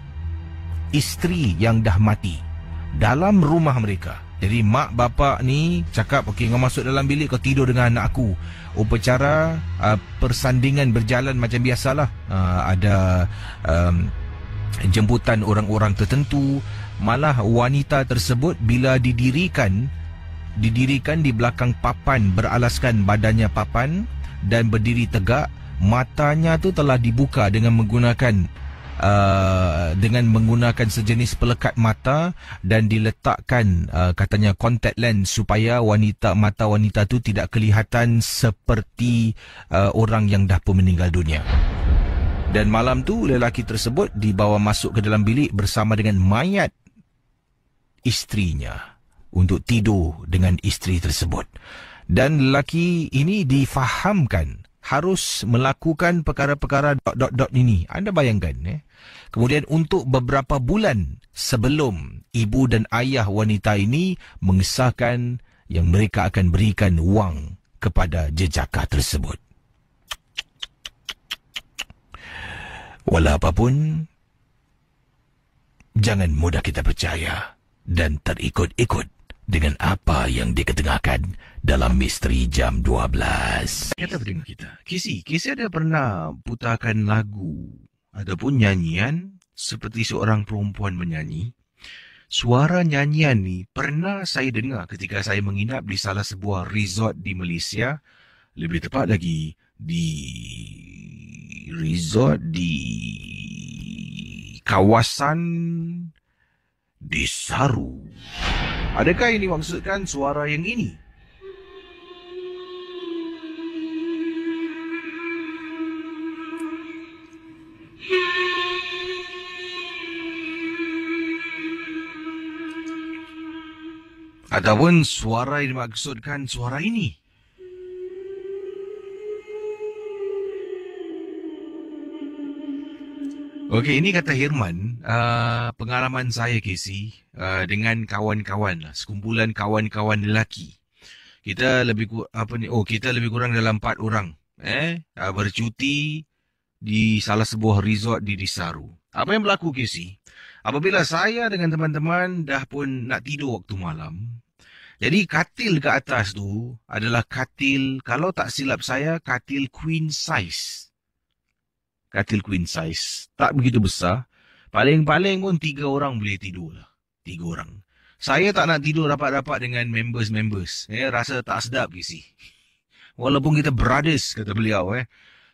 isteri yang dah mati dalam rumah mereka. Jadi mak bapak ni cakap, okey, kau masuk dalam bilik, kau tidur dengan anak aku. Upacara persandingan berjalan macam biasalah. Ada jemputan orang-orang tertentu. Malah wanita tersebut bila didirikan di belakang papan, beralaskan badannya papan dan berdiri tegak. Matanya tu telah dibuka dengan menggunakan sejenis pelekat mata dan diletakkan katanya contact lens supaya mata wanita tu tidak kelihatan seperti orang yang dah pun meninggal dunia. Dan malam tu lelaki tersebut dibawa masuk ke dalam bilik bersama dengan mayat istrinya untuk tidur dengan isteri tersebut. Dan lelaki ini difahamkan harus melakukan perkara-perkara ... ini. Anda bayangkan, Kemudian untuk beberapa bulan sebelum ibu dan ayah wanita ini mengesahkan yang mereka akan berikan wang kepada jejaka tersebut. Walau apapun, jangan mudah kita percaya dan terikut-ikut dengan apa yang diketengahkan dalam Misteri Jam 12. Kata pendengar kita, Kisi ada pernah putarkan lagu ataupun nyanyian seperti seorang perempuan menyanyi Suara nyanyian ni pernah saya dengar ketika saya menginap di salah sebuah resort di Malaysia. Lebih tepat lagi, di resort di kawasan Desaru. Adakah ini maksudkan suara yang ini? Ataupun suara yang dimaksudkan suara ini? Okey, ini kata Hirman, pengalaman saya Casey, dengan kawan-kawan lah, sekumpulan kawan-kawan lelaki. Kita lebih kita lebih kurang dalam 4 orang, bercuti di salah sebuah resort di Desaru. Apa yang berlaku Casey? Apabila saya dengan teman-teman dah pun nak tidur waktu malam, jadi katil ke atas tu adalah katil, kalau tak silap saya, katil queen size. Katil queen size. Tak begitu besar. Paling-paling pun 3 orang boleh tidur lah. 3 orang. Saya tak nak tidur rapat-rapat dengan members-members. Rasa tak sedap Casey. Walaupun kita brothers, kata beliau.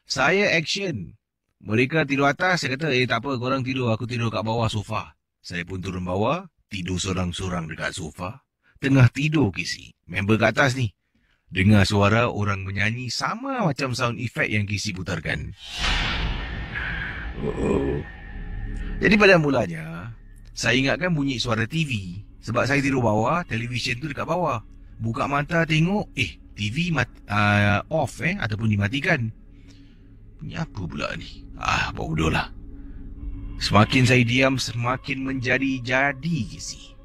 Saya action. Mereka tidur atas, saya kata, tak apa, korang tidur. Aku tidur kat bawah sofa. Saya pun turun bawah, tidur sorang-sorang dekat sofa. Tengah tidur Casey. Member kat atas ni. Dengar suara orang menyanyi sama macam sound effect yang Casey putarkan. Jadi pada mulanya, saya ingatkan bunyi suara TV. Sebab saya tidur bawah, televisyen tu dekat bawah. Buka mata tengok, TV off ataupun dimatikan. Bunyi apa pula ni? Bodoh lah. Semakin saya diam, semakin menjadi-jadi Casey.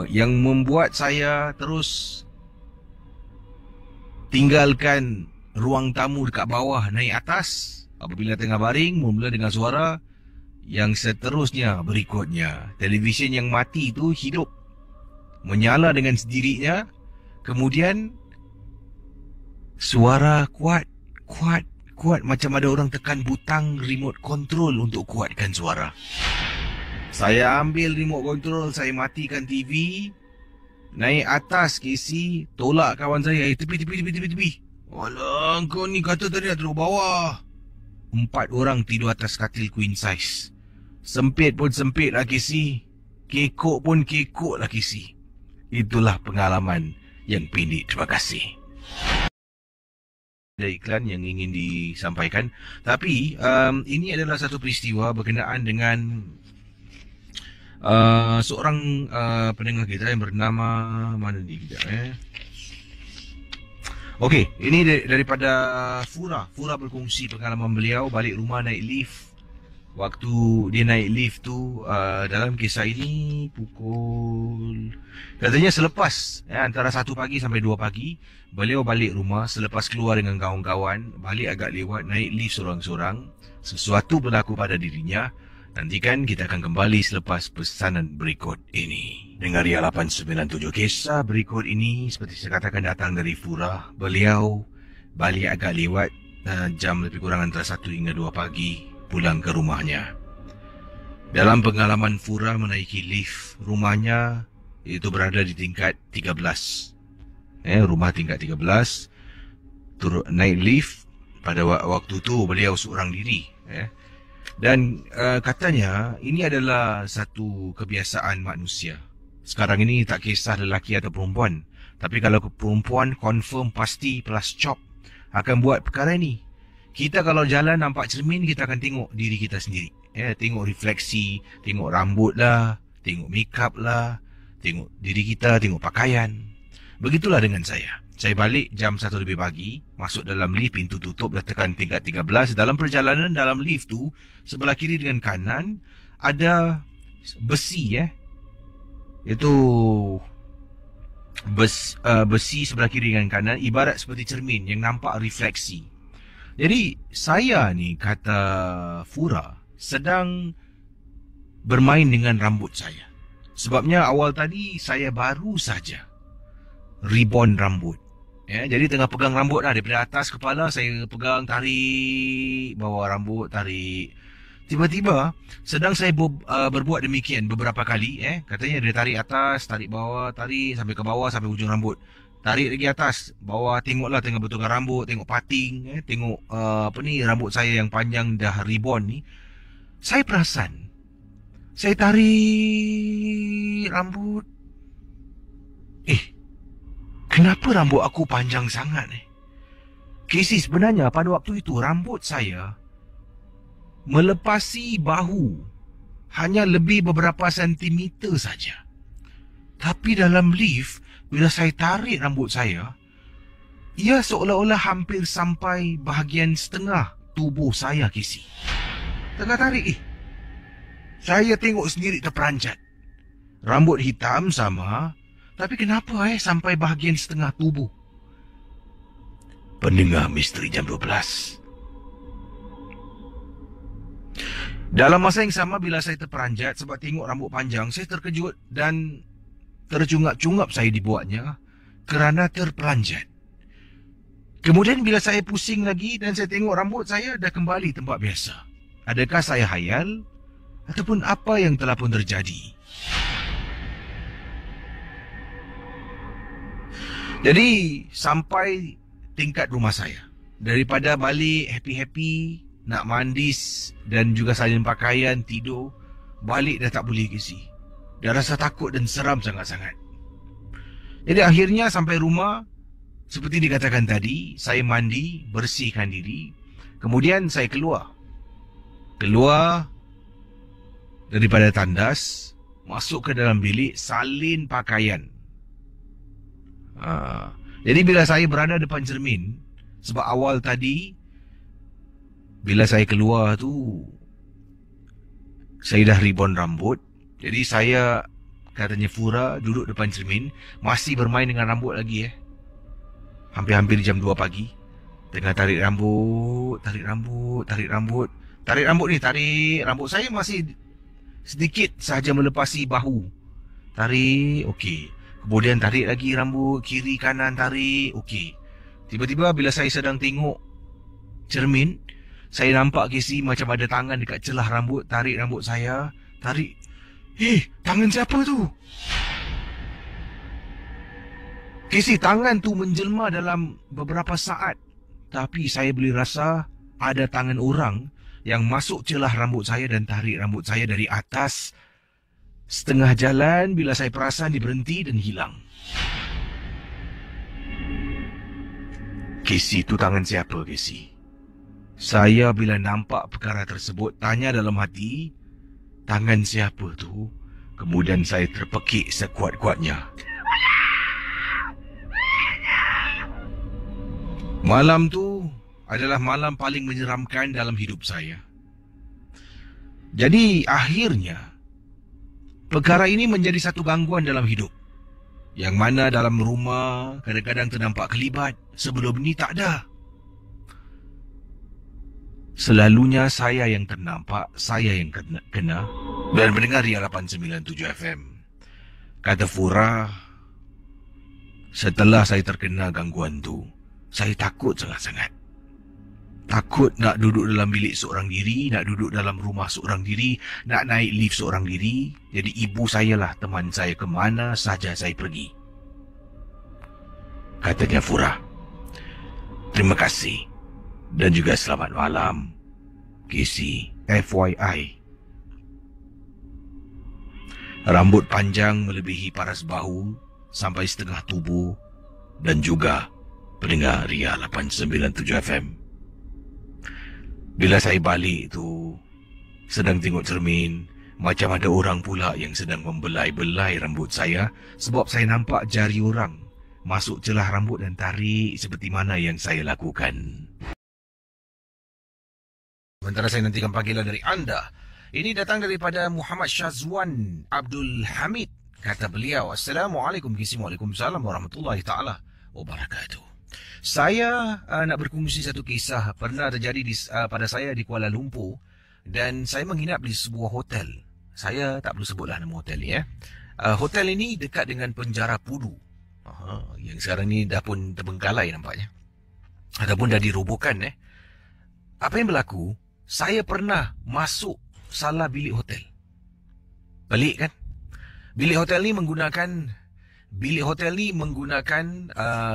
Yang membuat saya terus tinggalkan ruang tamu dekat bawah, naik atas. Apabila tengah baring, mula dengan suara yang seterusnya berikutnya. Televisyen yang mati itu hidup. Menyala dengan sendirinya. Kemudian, suara kuat macam ada orang tekan butang remote control untuk kuatkan suara. Saya ambil remote control, saya matikan TV. Naik atas Casey, tolak kawan saya. Tepi. Alah, kau ni kata tadi nak duduk bawah. 4 orang tidur atas katil queen size. Sempit pun sempit lah Casey. Kekok pun kekok lah Casey. Itulah pengalaman yang pendek. Terima kasih. Ada iklan yang ingin disampaikan. Tapi ini adalah satu peristiwa berkenaan dengan seorang pendengar kita yang bernama, mana ni kejap Okey, ini daripada Fura. Fura berkongsi pengalaman beliau balik rumah naik lift. Waktu dia naik lift tu, dalam kisah ini katanya selepas antara 1 pagi sampai 2 pagi, beliau balik rumah selepas keluar dengan kawan-kawan, balik agak lewat, naik lift sorang-sorang. Sesuatu berlaku pada dirinya. Nantikan kita akan kembali selepas pesanan berikut ini. Dengar Ria 897. Kisah berikut ini seperti saya katakan datang dari Fura. Beliau balik agak lewat, jam lebih kurang antara 1 hingga 2 pagi pulang ke rumahnya. Dalam pengalaman Fura menaiki lift, rumahnya itu berada di tingkat 13. Rumah tingkat 13. Naik lift pada waktu tu beliau seorang diri. Dan katanya ini adalah satu kebiasaan manusia. Sekarang ini tak kisah lelaki atau perempuan. Tapi kalau perempuan confirm pasti plus chop akan buat perkara ini. Kita kalau jalan nampak cermin, kita akan tengok diri kita sendiri. Tengok refleksi, tengok rambut lah, tengok makeup lah, tengok diri kita, tengok pakaian. Begitulah dengan saya. Saya balik jam 1 lebih pagi, masuk dalam lift, pintu tutup, dah tekan tingkat 13. Dalam perjalanan dalam lift tu, sebelah kiri dengan kanan, ada besi Itu besi sebelah kiri dengan kanan, ibarat seperti cermin yang nampak refleksi. Jadi, saya ni, kata Fura, sedang bermain dengan rambut saya. Sebabnya awal tadi, saya baru saja rebond rambut. Jadi tengah pegang rambut lah daripada atas kepala, saya pegang, tarik bawah rambut, tarik Tiba-tiba sedang saya berbuat demikian beberapa kali, katanya dia tarik atas, tarik bawah, tarik sampai ke bawah sampai ujung rambut. Tarik lagi atas, bawah, tengoklah tengah betulkan rambut, tengok parting, tengok rambut saya yang panjang dah ribbon ni. Saya perasan, saya tarik rambut. Kenapa rambut aku panjang sangat ni? Casey, sebenarnya pada waktu itu rambut saya melepasi bahu hanya lebih beberapa sentimeter saja. Tapi dalam lift, bila saya tarik rambut saya, ia seolah-olah hampir sampai bahagian setengah tubuh saya, Casey. Tengah tarik, saya tengok sendiri terperanjat. Rambut hitam sama, tapi kenapa sampai bahagian setengah tubuh? Pendengar Misteri Jam 12. Dalam masa yang sama bila saya terperanjat sebab tengok rambut panjang, saya terkejut dan tercungap-cungap saya dibuatnya kerana terperanjat. Kemudian bila saya pusing lagi dan saya tengok rambut saya dah kembali tempat biasa. Adakah saya hayal? Ataupun apa yang telah pun terjadi? Jadi sampai tingkat rumah saya. Daripada balik happy-happy, nak mandis dan juga salin pakaian, tidur, balik dah tak boleh Casey. Dah rasa takut dan seram sangat-sangat. Jadi akhirnya sampai rumah, seperti dikatakan tadi, saya mandi, bersihkan diri. Kemudian saya keluar. Keluar daripada tandas, masuk ke dalam bilik, salin pakaian. Jadi bila saya berada depan cermin, sebab awal tadi, bila saya keluar tu, saya dah ribbon rambut. Jadi saya, katanya Fura, duduk depan cermin, masih bermain dengan rambut lagi Hampir-hampir jam 2 pagi. Tengah tarik rambut, tarik rambut, tarik rambut. Tarik rambut ni, tarik rambut saya masih sedikit sahaja melepasi bahu. Tarik, okey. Kemudian tarik lagi rambut, kiri kanan tarik, okey. Tiba-tiba bila saya sedang tengok cermin, saya nampak Casey macam ada tangan dekat celah rambut, tarik rambut saya, tarik. Tangan siapa tu? Casey, tangan tu menjelma dalam beberapa saat. Tapi saya boleh rasa ada tangan orang yang masuk celah rambut saya dan tarik rambut saya dari atas. Setengah jalan bila saya perasan dia berhenti dan hilang. Casey, tu tangan siapa, Casey? Saya bila nampak perkara tersebut tanya dalam hati, tangan siapa tu? Kemudian saya terpekik sekuat-kuatnya. Malam tu adalah malam paling menyeramkan dalam hidup saya. Jadi akhirnya, perkara ini menjadi satu gangguan dalam hidup. Yang mana dalam rumah kadang-kadang ternampak kelibat. Sebelum ni tak ada. Selalunya saya yang ternampak, saya yang kena. Dan mendengar Ria 897 FM. Kata Fura, setelah saya terkena gangguan tu, saya takut sangat-sangat. Takut nak duduk dalam bilik seorang diri, nak duduk dalam rumah seorang diri, nak naik lift seorang diri. Jadi ibu saya lah teman saya ke mana saja saya pergi. Katanya Fura, terima kasih dan juga selamat malam, Casey. FYI, rambut panjang melebihi paras bahu sampai setengah tubuh dan juga pendengar Ria 897 FM. Bila saya balik tu, sedang tengok cermin, macam ada orang pula yang sedang membelai-belai rambut saya sebab saya nampak jari orang masuk celah rambut dan tarik seperti mana yang saya lakukan. Sementara saya nantikan panggilan dari anda. Ini datang daripada Muhammad Syazwan Abdul Hamid. Kata beliau, Assalamualaikum, Waalaikumsalam warahmatullahi ta'ala wabarakatuh. Saya nak berkongsi satu kisah pernah terjadi pada saya di Kuala Lumpur dan saya menginap di sebuah hotel. Saya tak perlu sebutlah nama hotel ni hotel ini dekat dengan penjara Pudu. Yang sekarang ni dah pun terbengkalai nampaknya. Ataupun dah dirobohkan Apa yang berlaku? saya pernah masuk salah bilik hotel. Pelik kan? Bilik hotel ni menggunakan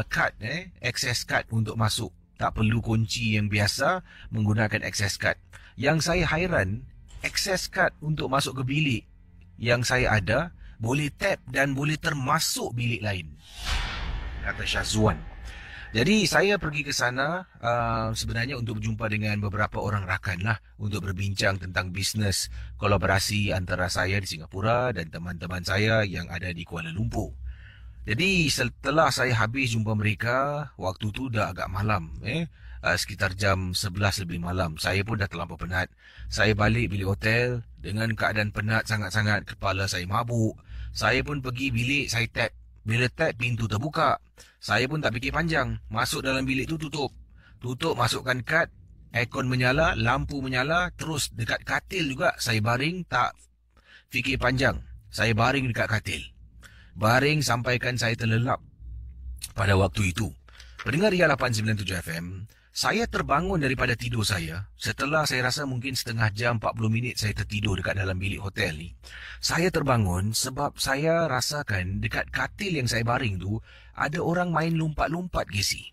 kad, access card untuk masuk. Tak perlu kunci yang biasa, menggunakan access card. Yang saya hairan, access card untuk masuk ke bilik yang saya ada boleh tap dan boleh termasuk bilik lain, kata Syazwan. Jadi saya pergi ke sana sebenarnya untuk berjumpa dengan beberapa orang rakan lah, untuk berbincang tentang bisnes kolaborasi antara saya di Singapura dan teman-teman saya yang ada di Kuala Lumpur. Jadi setelah saya habis jumpa mereka, waktu tu dah agak malam, sekitar jam 11 lebih malam. Saya pun dah terlampau penat. Saya balik bilik hotel dengan keadaan penat sangat-sangat, kepala saya mabuk. Saya pun pergi bilik, saya tap. Bila tap, pintu terbuka. Saya pun tak fikir panjang. Masuk dalam bilik tu, tutup. Tutup, masukkan kad. Aircon menyala, lampu menyala. Terus dekat katil juga saya baring, tak fikir panjang. Saya baring dekat katil. Baring sampaikan saya terlelap pada waktu itu. Pendengar Ria 897 FM, saya terbangun daripada tidur saya. Setelah saya rasa mungkin setengah jam, 40 minit saya tertidur dekat dalam bilik hotel ni. Saya terbangun sebab saya rasakan dekat katil yang saya baring tu, ada orang main lompat-lompat, Casey.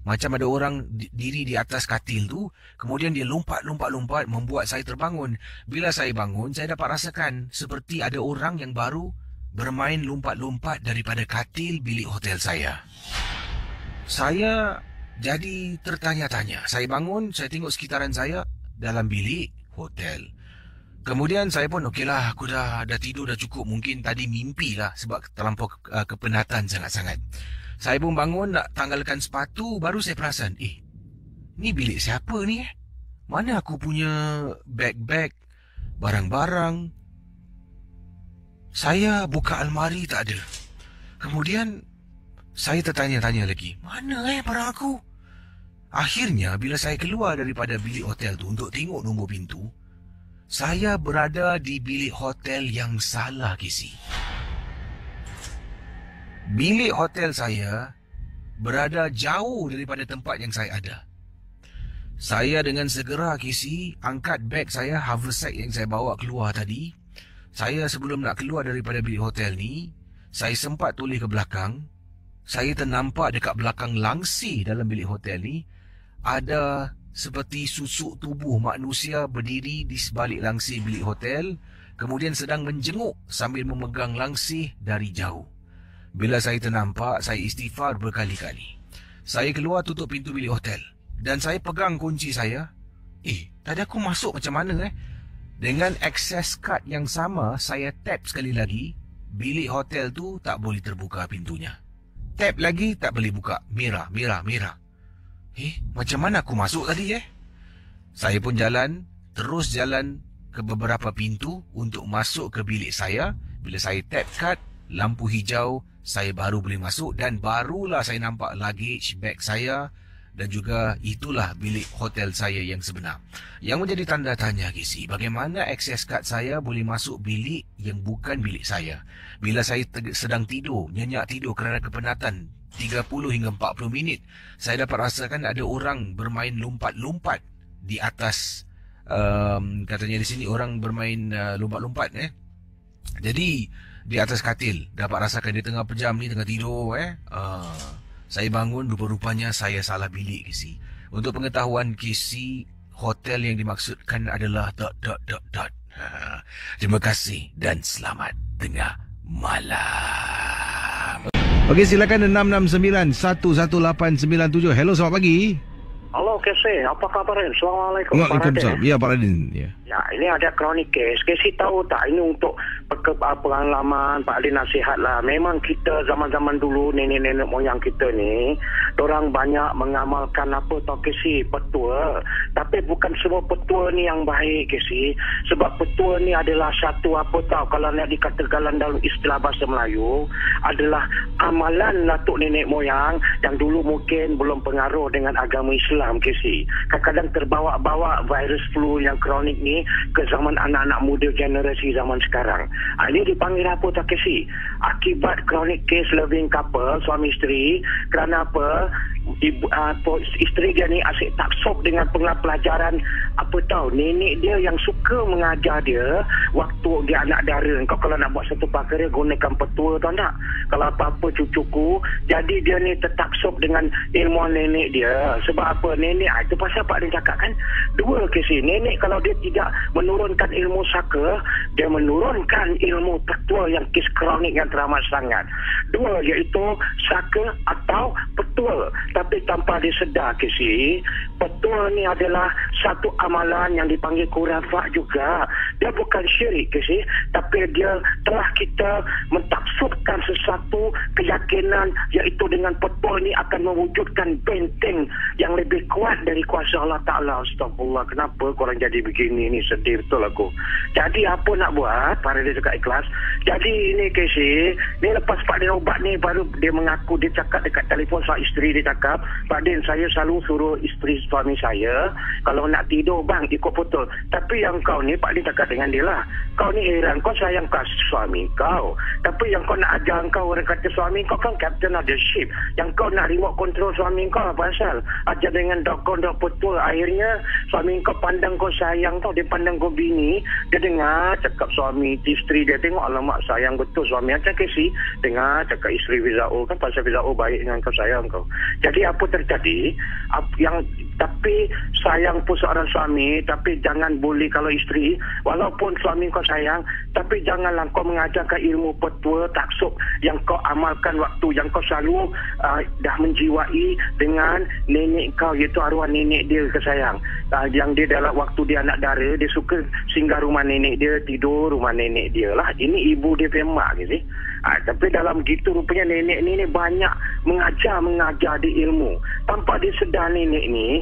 Macam ada orang diri di atas katil tu, kemudian dia lompat-lompat membuat saya terbangun. Bila saya bangun, saya dapat rasakan seperti ada orang yang baru bermain lompat-lompat daripada katil bilik hotel saya. Saya jadi tertanya-tanya. Saya bangun, saya tengok sekitaran saya dalam bilik hotel. Kemudian saya pun okeylah, aku dah tidur dah cukup. Mungkin tadi mimpi lah sebab terlampau kepenatan sangat-sangat. Saya pun bangun nak tanggalkan sepatu, baru saya perasan, ni bilik siapa ni? Mana aku punya beg-beg, barang-barang? Saya buka almari, tak ada. Kemudian saya tertanya-tanya lagi, mana barang aku? Akhirnya bila saya keluar daripada bilik hotel tu untuk tengok nombor pintu, saya berada di bilik hotel yang salah, Casey. Bilik hotel saya berada jauh daripada tempat yang saya ada. Saya dengan segera, Casey, angkat beg saya, haversack yang saya bawa keluar tadi. Saya sebelum nak keluar daripada bilik hotel ni, saya sempat toleh ke belakang. Saya ternampak dekat belakang langsir dalam bilik hotel ni, ada seperti susuk tubuh manusia berdiri di sebalik langsir bilik hotel, kemudian sedang menjenguk sambil memegang langsir dari jauh. Bila saya ternampak, saya istighfar berkali-kali. Saya keluar tutup pintu bilik hotel dan saya pegang kunci saya. Tadi aku masuk macam mana? Dengan access card yang sama, saya tap sekali lagi. Bilik hotel tu tak boleh terbuka pintunya. Tap lagi, tak boleh buka. Merah. Macam mana aku masuk tadi? Saya pun terus jalan ke beberapa pintu untuk masuk ke bilik saya. Bila saya tap card, lampu hijau, saya baru boleh masuk dan barulah saya nampak luggage bag saya. Dan juga itulah bilik hotel saya yang sebenar. Yang menjadi tanda tanya, Casey, bagaimana akses kad saya boleh masuk bilik yang bukan bilik saya? Bila saya sedang tidur, nyenyak tidur kerana kepenatan 30 hingga 40 minit, saya dapat rasakan ada orang bermain lompat-lompat di atas, katanya di sini orang bermain lompat-lompat. Jadi di atas katil, dapat rasakan dia tengah pejam ni, tengah tidur. Saya bangun, rupa-rupanya saya salah bilik, Casey. Untuk pengetahuan Casey, hotel yang dimaksudkan adalah ... Terima kasih dan selamat tengah malam. Okey, silakan 669-11897. Hello, selamat pagi. Halo, Casey. Apa kabar? Assalamualaikum. Waalaikumsalam. Ya, Pak Radin. Ya, ini ada kronik case. Casey tahu tak, ini untuk pengalaman, Pak Adin nasihatlah. Memang kita zaman-zaman dulu, nenek-nenek moyang kita ni, orang banyak mengamalkan apa tau, Casey, petua. Tapi bukan semua petua ni yang baik, Casey. Sebab petua ni adalah satu apa tau, kalau nak dikatakan dalam istilah bahasa Melayu, adalah amalan datuk nenek moyang yang dulu mungkin belum pengaruh dengan agama Islam, Casey. Kadang-kadang terbawa-bawa virus flu yang kronik ni ke zaman anak-anak muda generasi zaman sekarang. Ini dipanggil apa tak, Casey? Akibat chronic case loving couple, suami isteri. Kerana apa? isteri dia ni asyik taksub dengan pelajaran nenek dia yang suka mengajar dia waktu dia anak dara. Kau kalau nak buat satu perkara gunakan petua, tahu tak? Kalau apa-apa cucuku, jadi dia ni tertaksub dengan ilmu nenek dia. Sebab apa? Nenek itu pasal Pak Din cakap kan, dua kes ni. Nenek kalau dia tidak menurunkan ilmu saka, dia menurunkan ilmu petua yang kes kronik yang teramat sangat. Dua, iaitu saka atau petua. Tapi tanpa disedar kes ni, petua ni adalah satu amalan yang dipanggil khurafat juga. Dia bukan syirik ke sih, tapi dia telah kita mentaksubkan sesuatu keyakinan, iaitu dengan petua ni akan mewujudkan benteng yang lebih kuat dari kuasa Allah Ta'ala. Astagfirullah, kenapa korang jadi begini ni? Sedih betul aku. Jadi apa nak buat? Para dia cakap ikhlas. Jadi ini Casey, ni lepas Pak Din ubat ni, baru dia mengaku, dia cakap dekat telefon sama isteri, dia cakap, Pak Din, saya selalu suruh isteri suami saya, kalau nak tidur bang, ikut betul. Tapi yang kau ni, Pak Din cakap dengan dia lah, kau ni heran, kau sayang suami kau, tapi yang kau nak ajar kau, orang kata suami kau kan captain of the ship, yang kau nak remote control suami kau apa asal? Ajar dengan dok betul. Akhirnya suami kau pandang kau sayang tau, dia pandang kau bini, dia dengar cakap suami isteri dia, tengok alamak sayang betul suami. Macam Casey dengar cakap isteri Fizao kan, pasal Fizao baik dengan kau, sayang kau. Jadi apa terjadi? Tapi sayang pun seorang suami, tapi jangan boleh kalau isteri, walaupun suami kau sayang, tapi janganlah kau mengajarkan ilmu petua taksub yang kau amalkan waktu yang kau selalu dah menjiwai dengan nenek kau, iaitu arwah nenek dia kesayang. Yang dia dalam waktu dia anak dara, dia suka singgah rumah nenek dia, tidur rumah nenek dia lah. Ini ibu dia pemak gitu. Tapi dalam gitu rupanya nenek ni banyak mengajar di ilmu. Tanpa disedar nenek ni,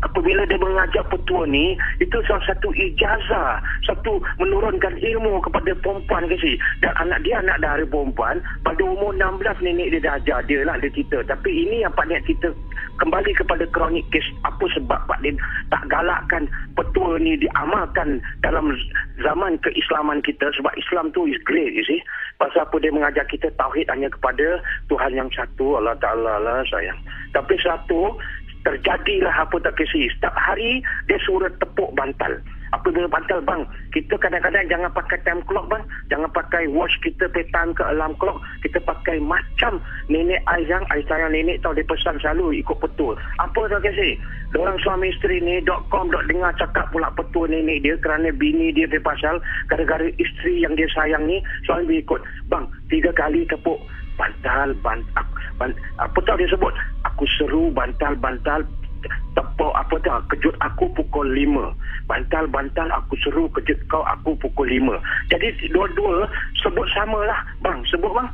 apabila dia mengajar petua ni, itu salah satu ijazah, satu menurunkan ilmu kepada perempuan ke si. Dan anak dia anak dara perempuan, pada umur 16 nenek dia dah ajar dia lah, dia cerita. Tapi ini yang Pak Din cerita kembali kepada kronik kes, apa sebab Pak Din tak galakkan petua ni diamalkan dalam zaman keislaman kita. Sebab Islam tu is great, you see. Pasal apa? Dia mengajar kita tauhid hanya kepada Tuhan yang satu, Allah Ta'ala lah sayang. Tapi satu, terjadilah apa tak kisah. Setiap hari dia suruh tepuk bantal. Apabila bantal bang, kita kadang-kadang jangan pakai time clock bang, jangan pakai watch kita petang ke alarm clock, kita pakai macam nenek ayah sayang nenek tahu, dia pesan selalu ikut petua. Apa tak kisah? Diorang suami isteri ni .com dengar cakap pula petua nenek dia, kerana bini dia pasal gara-gara isteri yang dia sayang ni suami ikut. Bang, 3 kali tepuk bantal, apa tahu dia sebut, aku seru bantal tepuk apa dah, kejut aku pukul 5. Bantal aku seru, kejut kau aku pukul 5. Jadi dua-dua sebut samalah bang, sebut bang,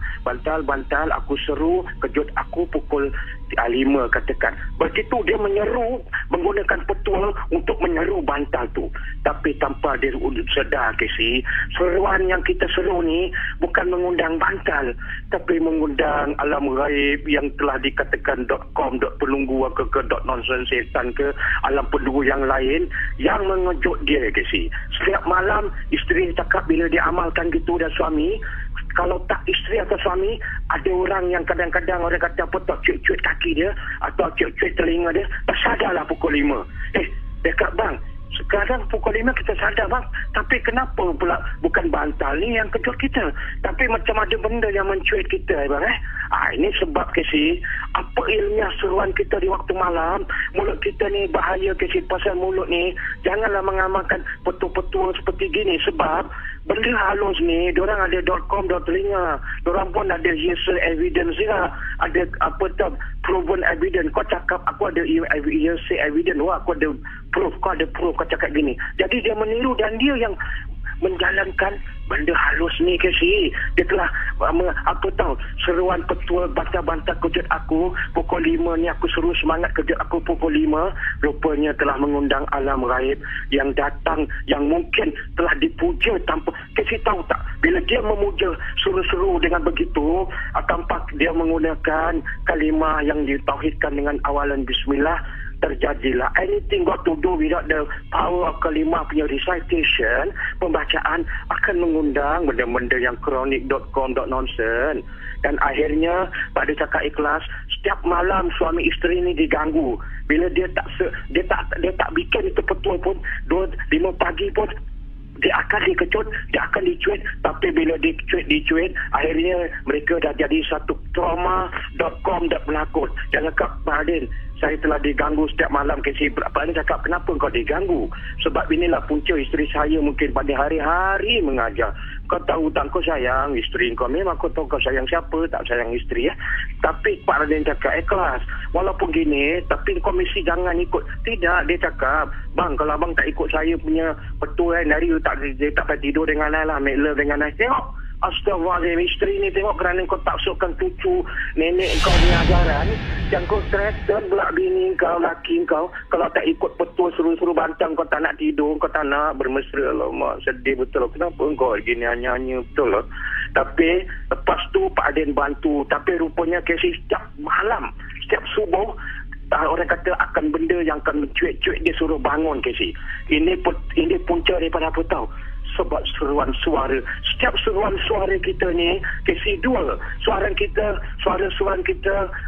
bantal aku seru, kejut aku pukul 5 katakan. Begitu dia menyeru menggunakan petua untuk menyeru bantal tu. Tapi tanpa dia sedar Casey, seruan yang kita seru ni bukan mengundang bantal, tapi mengundang alam gaib yang telah dikatakan .com, .pelunggu ke .nonsense setan ke alam penduduk yang lain yang mengejut dia Casey. Setiap malam isteri cakap bila dia amalkan gitu, dan suami, kalau tak isteri atau suami, ada orang yang kadang-kadang orang kata apa tak, cuit-cuit kaki dia atau cuit-cuit telinga dia, tak sadarlah pukul 5. Dekat bang, sekarang pukul 5 kita sadar bang, tapi kenapa pula bukan bantal ni yang kejut kita, tapi macam ada benda yang mencuit kita bang ini sebab Casey, apa ilmiah seruan kita di waktu malam, mulut kita ni bahaya Casey. Pasal mulut ni janganlah mengamalkan petua-petua seperti gini, sebab benda halus ni diorang ada .com, .telinga, diorang pun ada hearsay evidence juga, ada apa tu proven evidence. Kau cakap aku ada hearsay evidence, aku ada proof, kau ada proof, kau cakap gini. Jadi dia meniru, dan dia yang menjalankan benda halus ni Casey. Dia telah apa tahu, seruan petua bantah-bantah kejut aku pukul 5 ni, aku seru semangat kejut aku pukul 5, rupanya telah mengundang alam gaib yang datang, yang mungkin telah dipuja tanpa Casey tahu tak, bila dia memuja seru-seru dengan begitu, tanpa dia menggunakan kalimah yang ditauhidkan dengan awalan bismillah, terjadilah anything got to do without the power of kalimah punya recitation, pembacaan akan mengundang benda-benda yang kronik.com.nonsense. Dan akhirnya Pak Din cakap ikhlas, setiap malam suami isteri ni diganggu. Bila dia tak bikin itu petua pun, 5 pagi pun dia akan dikecut, dia akan dicuit. Tapi bila dicuit, akhirnya mereka dah jadi satu trauma.com dah penakut. Dia cakap, Pak Din, saya telah diganggu setiap malam. Pak Din cakap, kenapa kau diganggu? Sebab inilah punca isteri saya mungkin pada hari-hari mengajar. Kau tahu tak, kau sayang isteri kau. Memang kau tahu kau sayang siapa, tak sayang isteri. Tapi Pak Din cakap, ikhlas. Walaupun gini, tapi kau mesti jangan ikut. Tidak, dia cakap, bang, kalau abang tak ikut saya punya petua, hari dia tak payah tidur dengan I lah, make love dengan I. Tengok, astagfirullahaladzim, isteri ni tengok kerana kau tak sokkan cucu nenek kau punya ajaran, yang kau threaten pula bini kau, laki kau, kalau tak ikut petua suruh-suruh bantang, kau tak nak tidur, kau tak nak bermesra lah. Mak, sedih betul. Kenapa kau gini hanya-hanya betul lah. Tapi lepas tu Pak Din bantu. Tapi rupanya Casey setiap malam, setiap subuh, orang kata akan benda yang akan mencuit-cuit dia suruh bangun, Casey. Ini punca daripada apa tahu? Sebab seruan suara. Setiap seruan suara kita ni, Casey, dua. Suara kita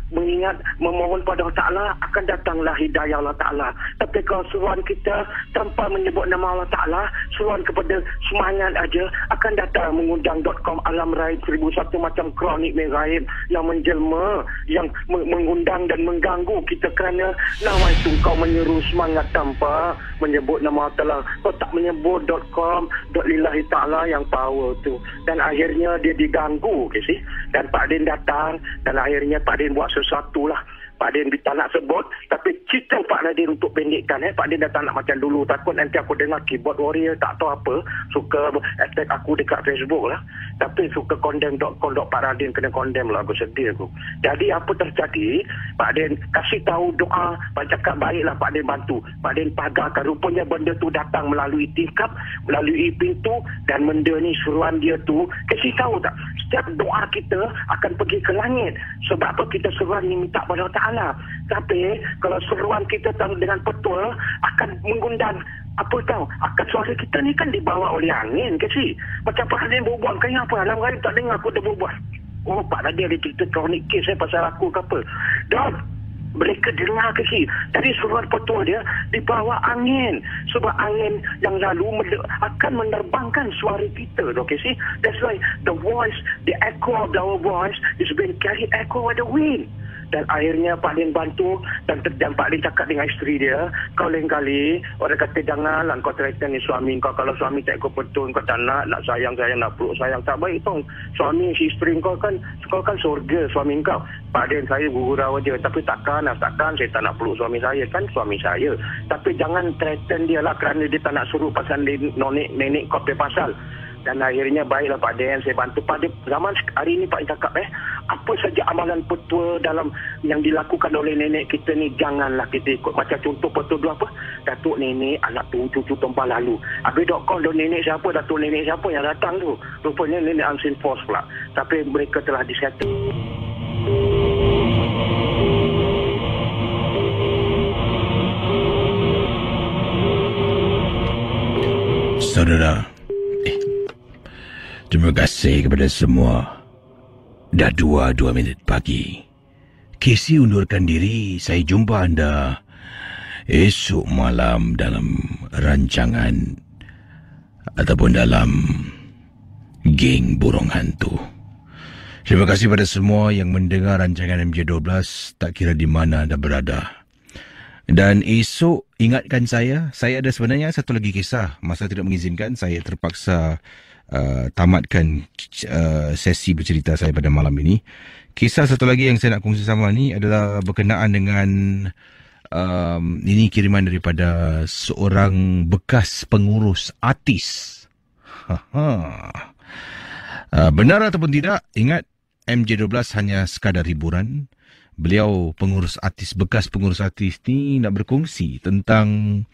mengingat, memohon pada Allah Ta'ala, akan datanglah hidayah Allah Ta'ala. Tapi kalau seruan kita tanpa menyebut nama Allah Ta'ala, seruan kepada semangat aja, akan datang mengundang.com alam raib 1001 macam kronik meraib yang menjelma, yang mengundang dan mengganggu kita kerana nama itu kau menyeru semangat tanpa menyebut nama Allah Ta'ala. Kau tak menyebut .com, lillahi ta'ala yang power tu. Dan akhirnya dia diganggu, Casey. Dan Pak Din datang, dan akhirnya Pak Din buat sesuatu lah. Pak Din tak nak sebut, tapi cerita Pak Nadir untuk pendekkan. Pak Din dah tak nak macam dulu. Takut nanti aku dengar keyboard warrior tak tahu apa, suka attack aku dekat Facebook lah. Tapi suka condemn.com, Pak Nadir kena condemn lah. Aku sedih aku. Jadi apa terjadi, Pak Din kasih tahu doa, Pak cakap baiklah, Pak Din bantu. Pak Din pagarkan. Rupanya benda tu datang melalui tingkap, melalui pintu, dan benda ni suruhan dia tu, kasih tahu tak, setiap doa kita akan pergi ke langit. Sebab apa? Kita suruhan ni minta pada Allah Ta'ala. Tapi kalau seruan kita dengan petua akan mengundang apa tahu, akan suara kita ni kan dibawa oleh angin, Casey. Macam Pak Nadir berbual, kaya apa alam raib tak dengar aku dah berbual. Oh, Pak Nadir ada cerita kronik kes pasal aku ke apa. Dan mereka dengar, Casey. Tadi suruhan petua dia dibawa angin. Sebab angin yang lalu akan menerbangkan suara kita, Casey. That's why the voice, the echo of our voice is being carried echo by the wind. Dan akhirnya Pak Din bantu, dan Pak Din cakap dengan isteri dia, kau lain kali orang kata janganlah kau threaten ni suami kau. Kalau suami tak ikut betul, kau tak nak sayang, nak peluk sayang, tak baik tu. Suami si isteri kau kan surga suami kau. Pak Din, saya gurau je, tapi takkan saya tak nak peluk suami saya, kan suami saya. Tapi jangan threaten dia lah kerana dia tak nak suruh pasal nenek kau pasal. Dan akhirnya baiklah Pak Din, saya bantu Pak Din. Zaman hari ini Pak Din cakap apa saja amalan petua dalam yang dilakukan oleh nenek kita ni, janganlah kita ikut. Macam contoh petua dulu apa, datuk nenek anak tu cucu tumpah lalu. Habis .com nenek siapa, datuk nenek siapa yang datang tu, rupanya nenek unseen force pula. Tapi mereka telah disettle. Saudara, terima kasih kepada semua. Dah 2 minit pagi. Casey undurkan diri. Saya jumpa anda esok malam dalam rancangan ataupun dalam geng burung hantu. Terima kasih pada semua yang mendengar rancangan MJ12, tak kira di mana anda berada. Dan esok ingatkan saya ada sebenarnya satu lagi kisah. Masa tidak mengizinkan, saya terpaksa tamatkan sesi bercerita saya pada malam ini. Kisah satu lagi yang saya nak kongsi sama ni adalah berkenaan dengan ini kiriman daripada seorang bekas pengurus artis. Benar ataupun tidak, ingat MJ12 hanya sekadar hiburan. Beliau bekas pengurus artis ni nak berkongsi tentang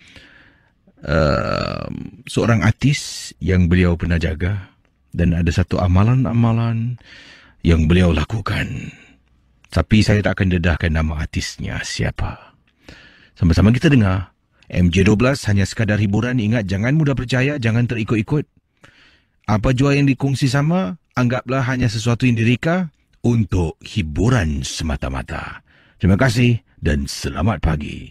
seorang artis yang beliau pernah jaga, dan ada satu amalan-amalan yang beliau lakukan. Tapi saya tak akan dedahkan nama artisnya siapa. Sama-sama kita dengar. MJ12 hanya sekadar hiburan. Ingat, jangan mudah percaya, jangan terikut-ikut. Apa jua yang dikongsi sama, anggaplah hanya sesuatu yang direka untuk hiburan semata-mata. Terima kasih dan selamat pagi.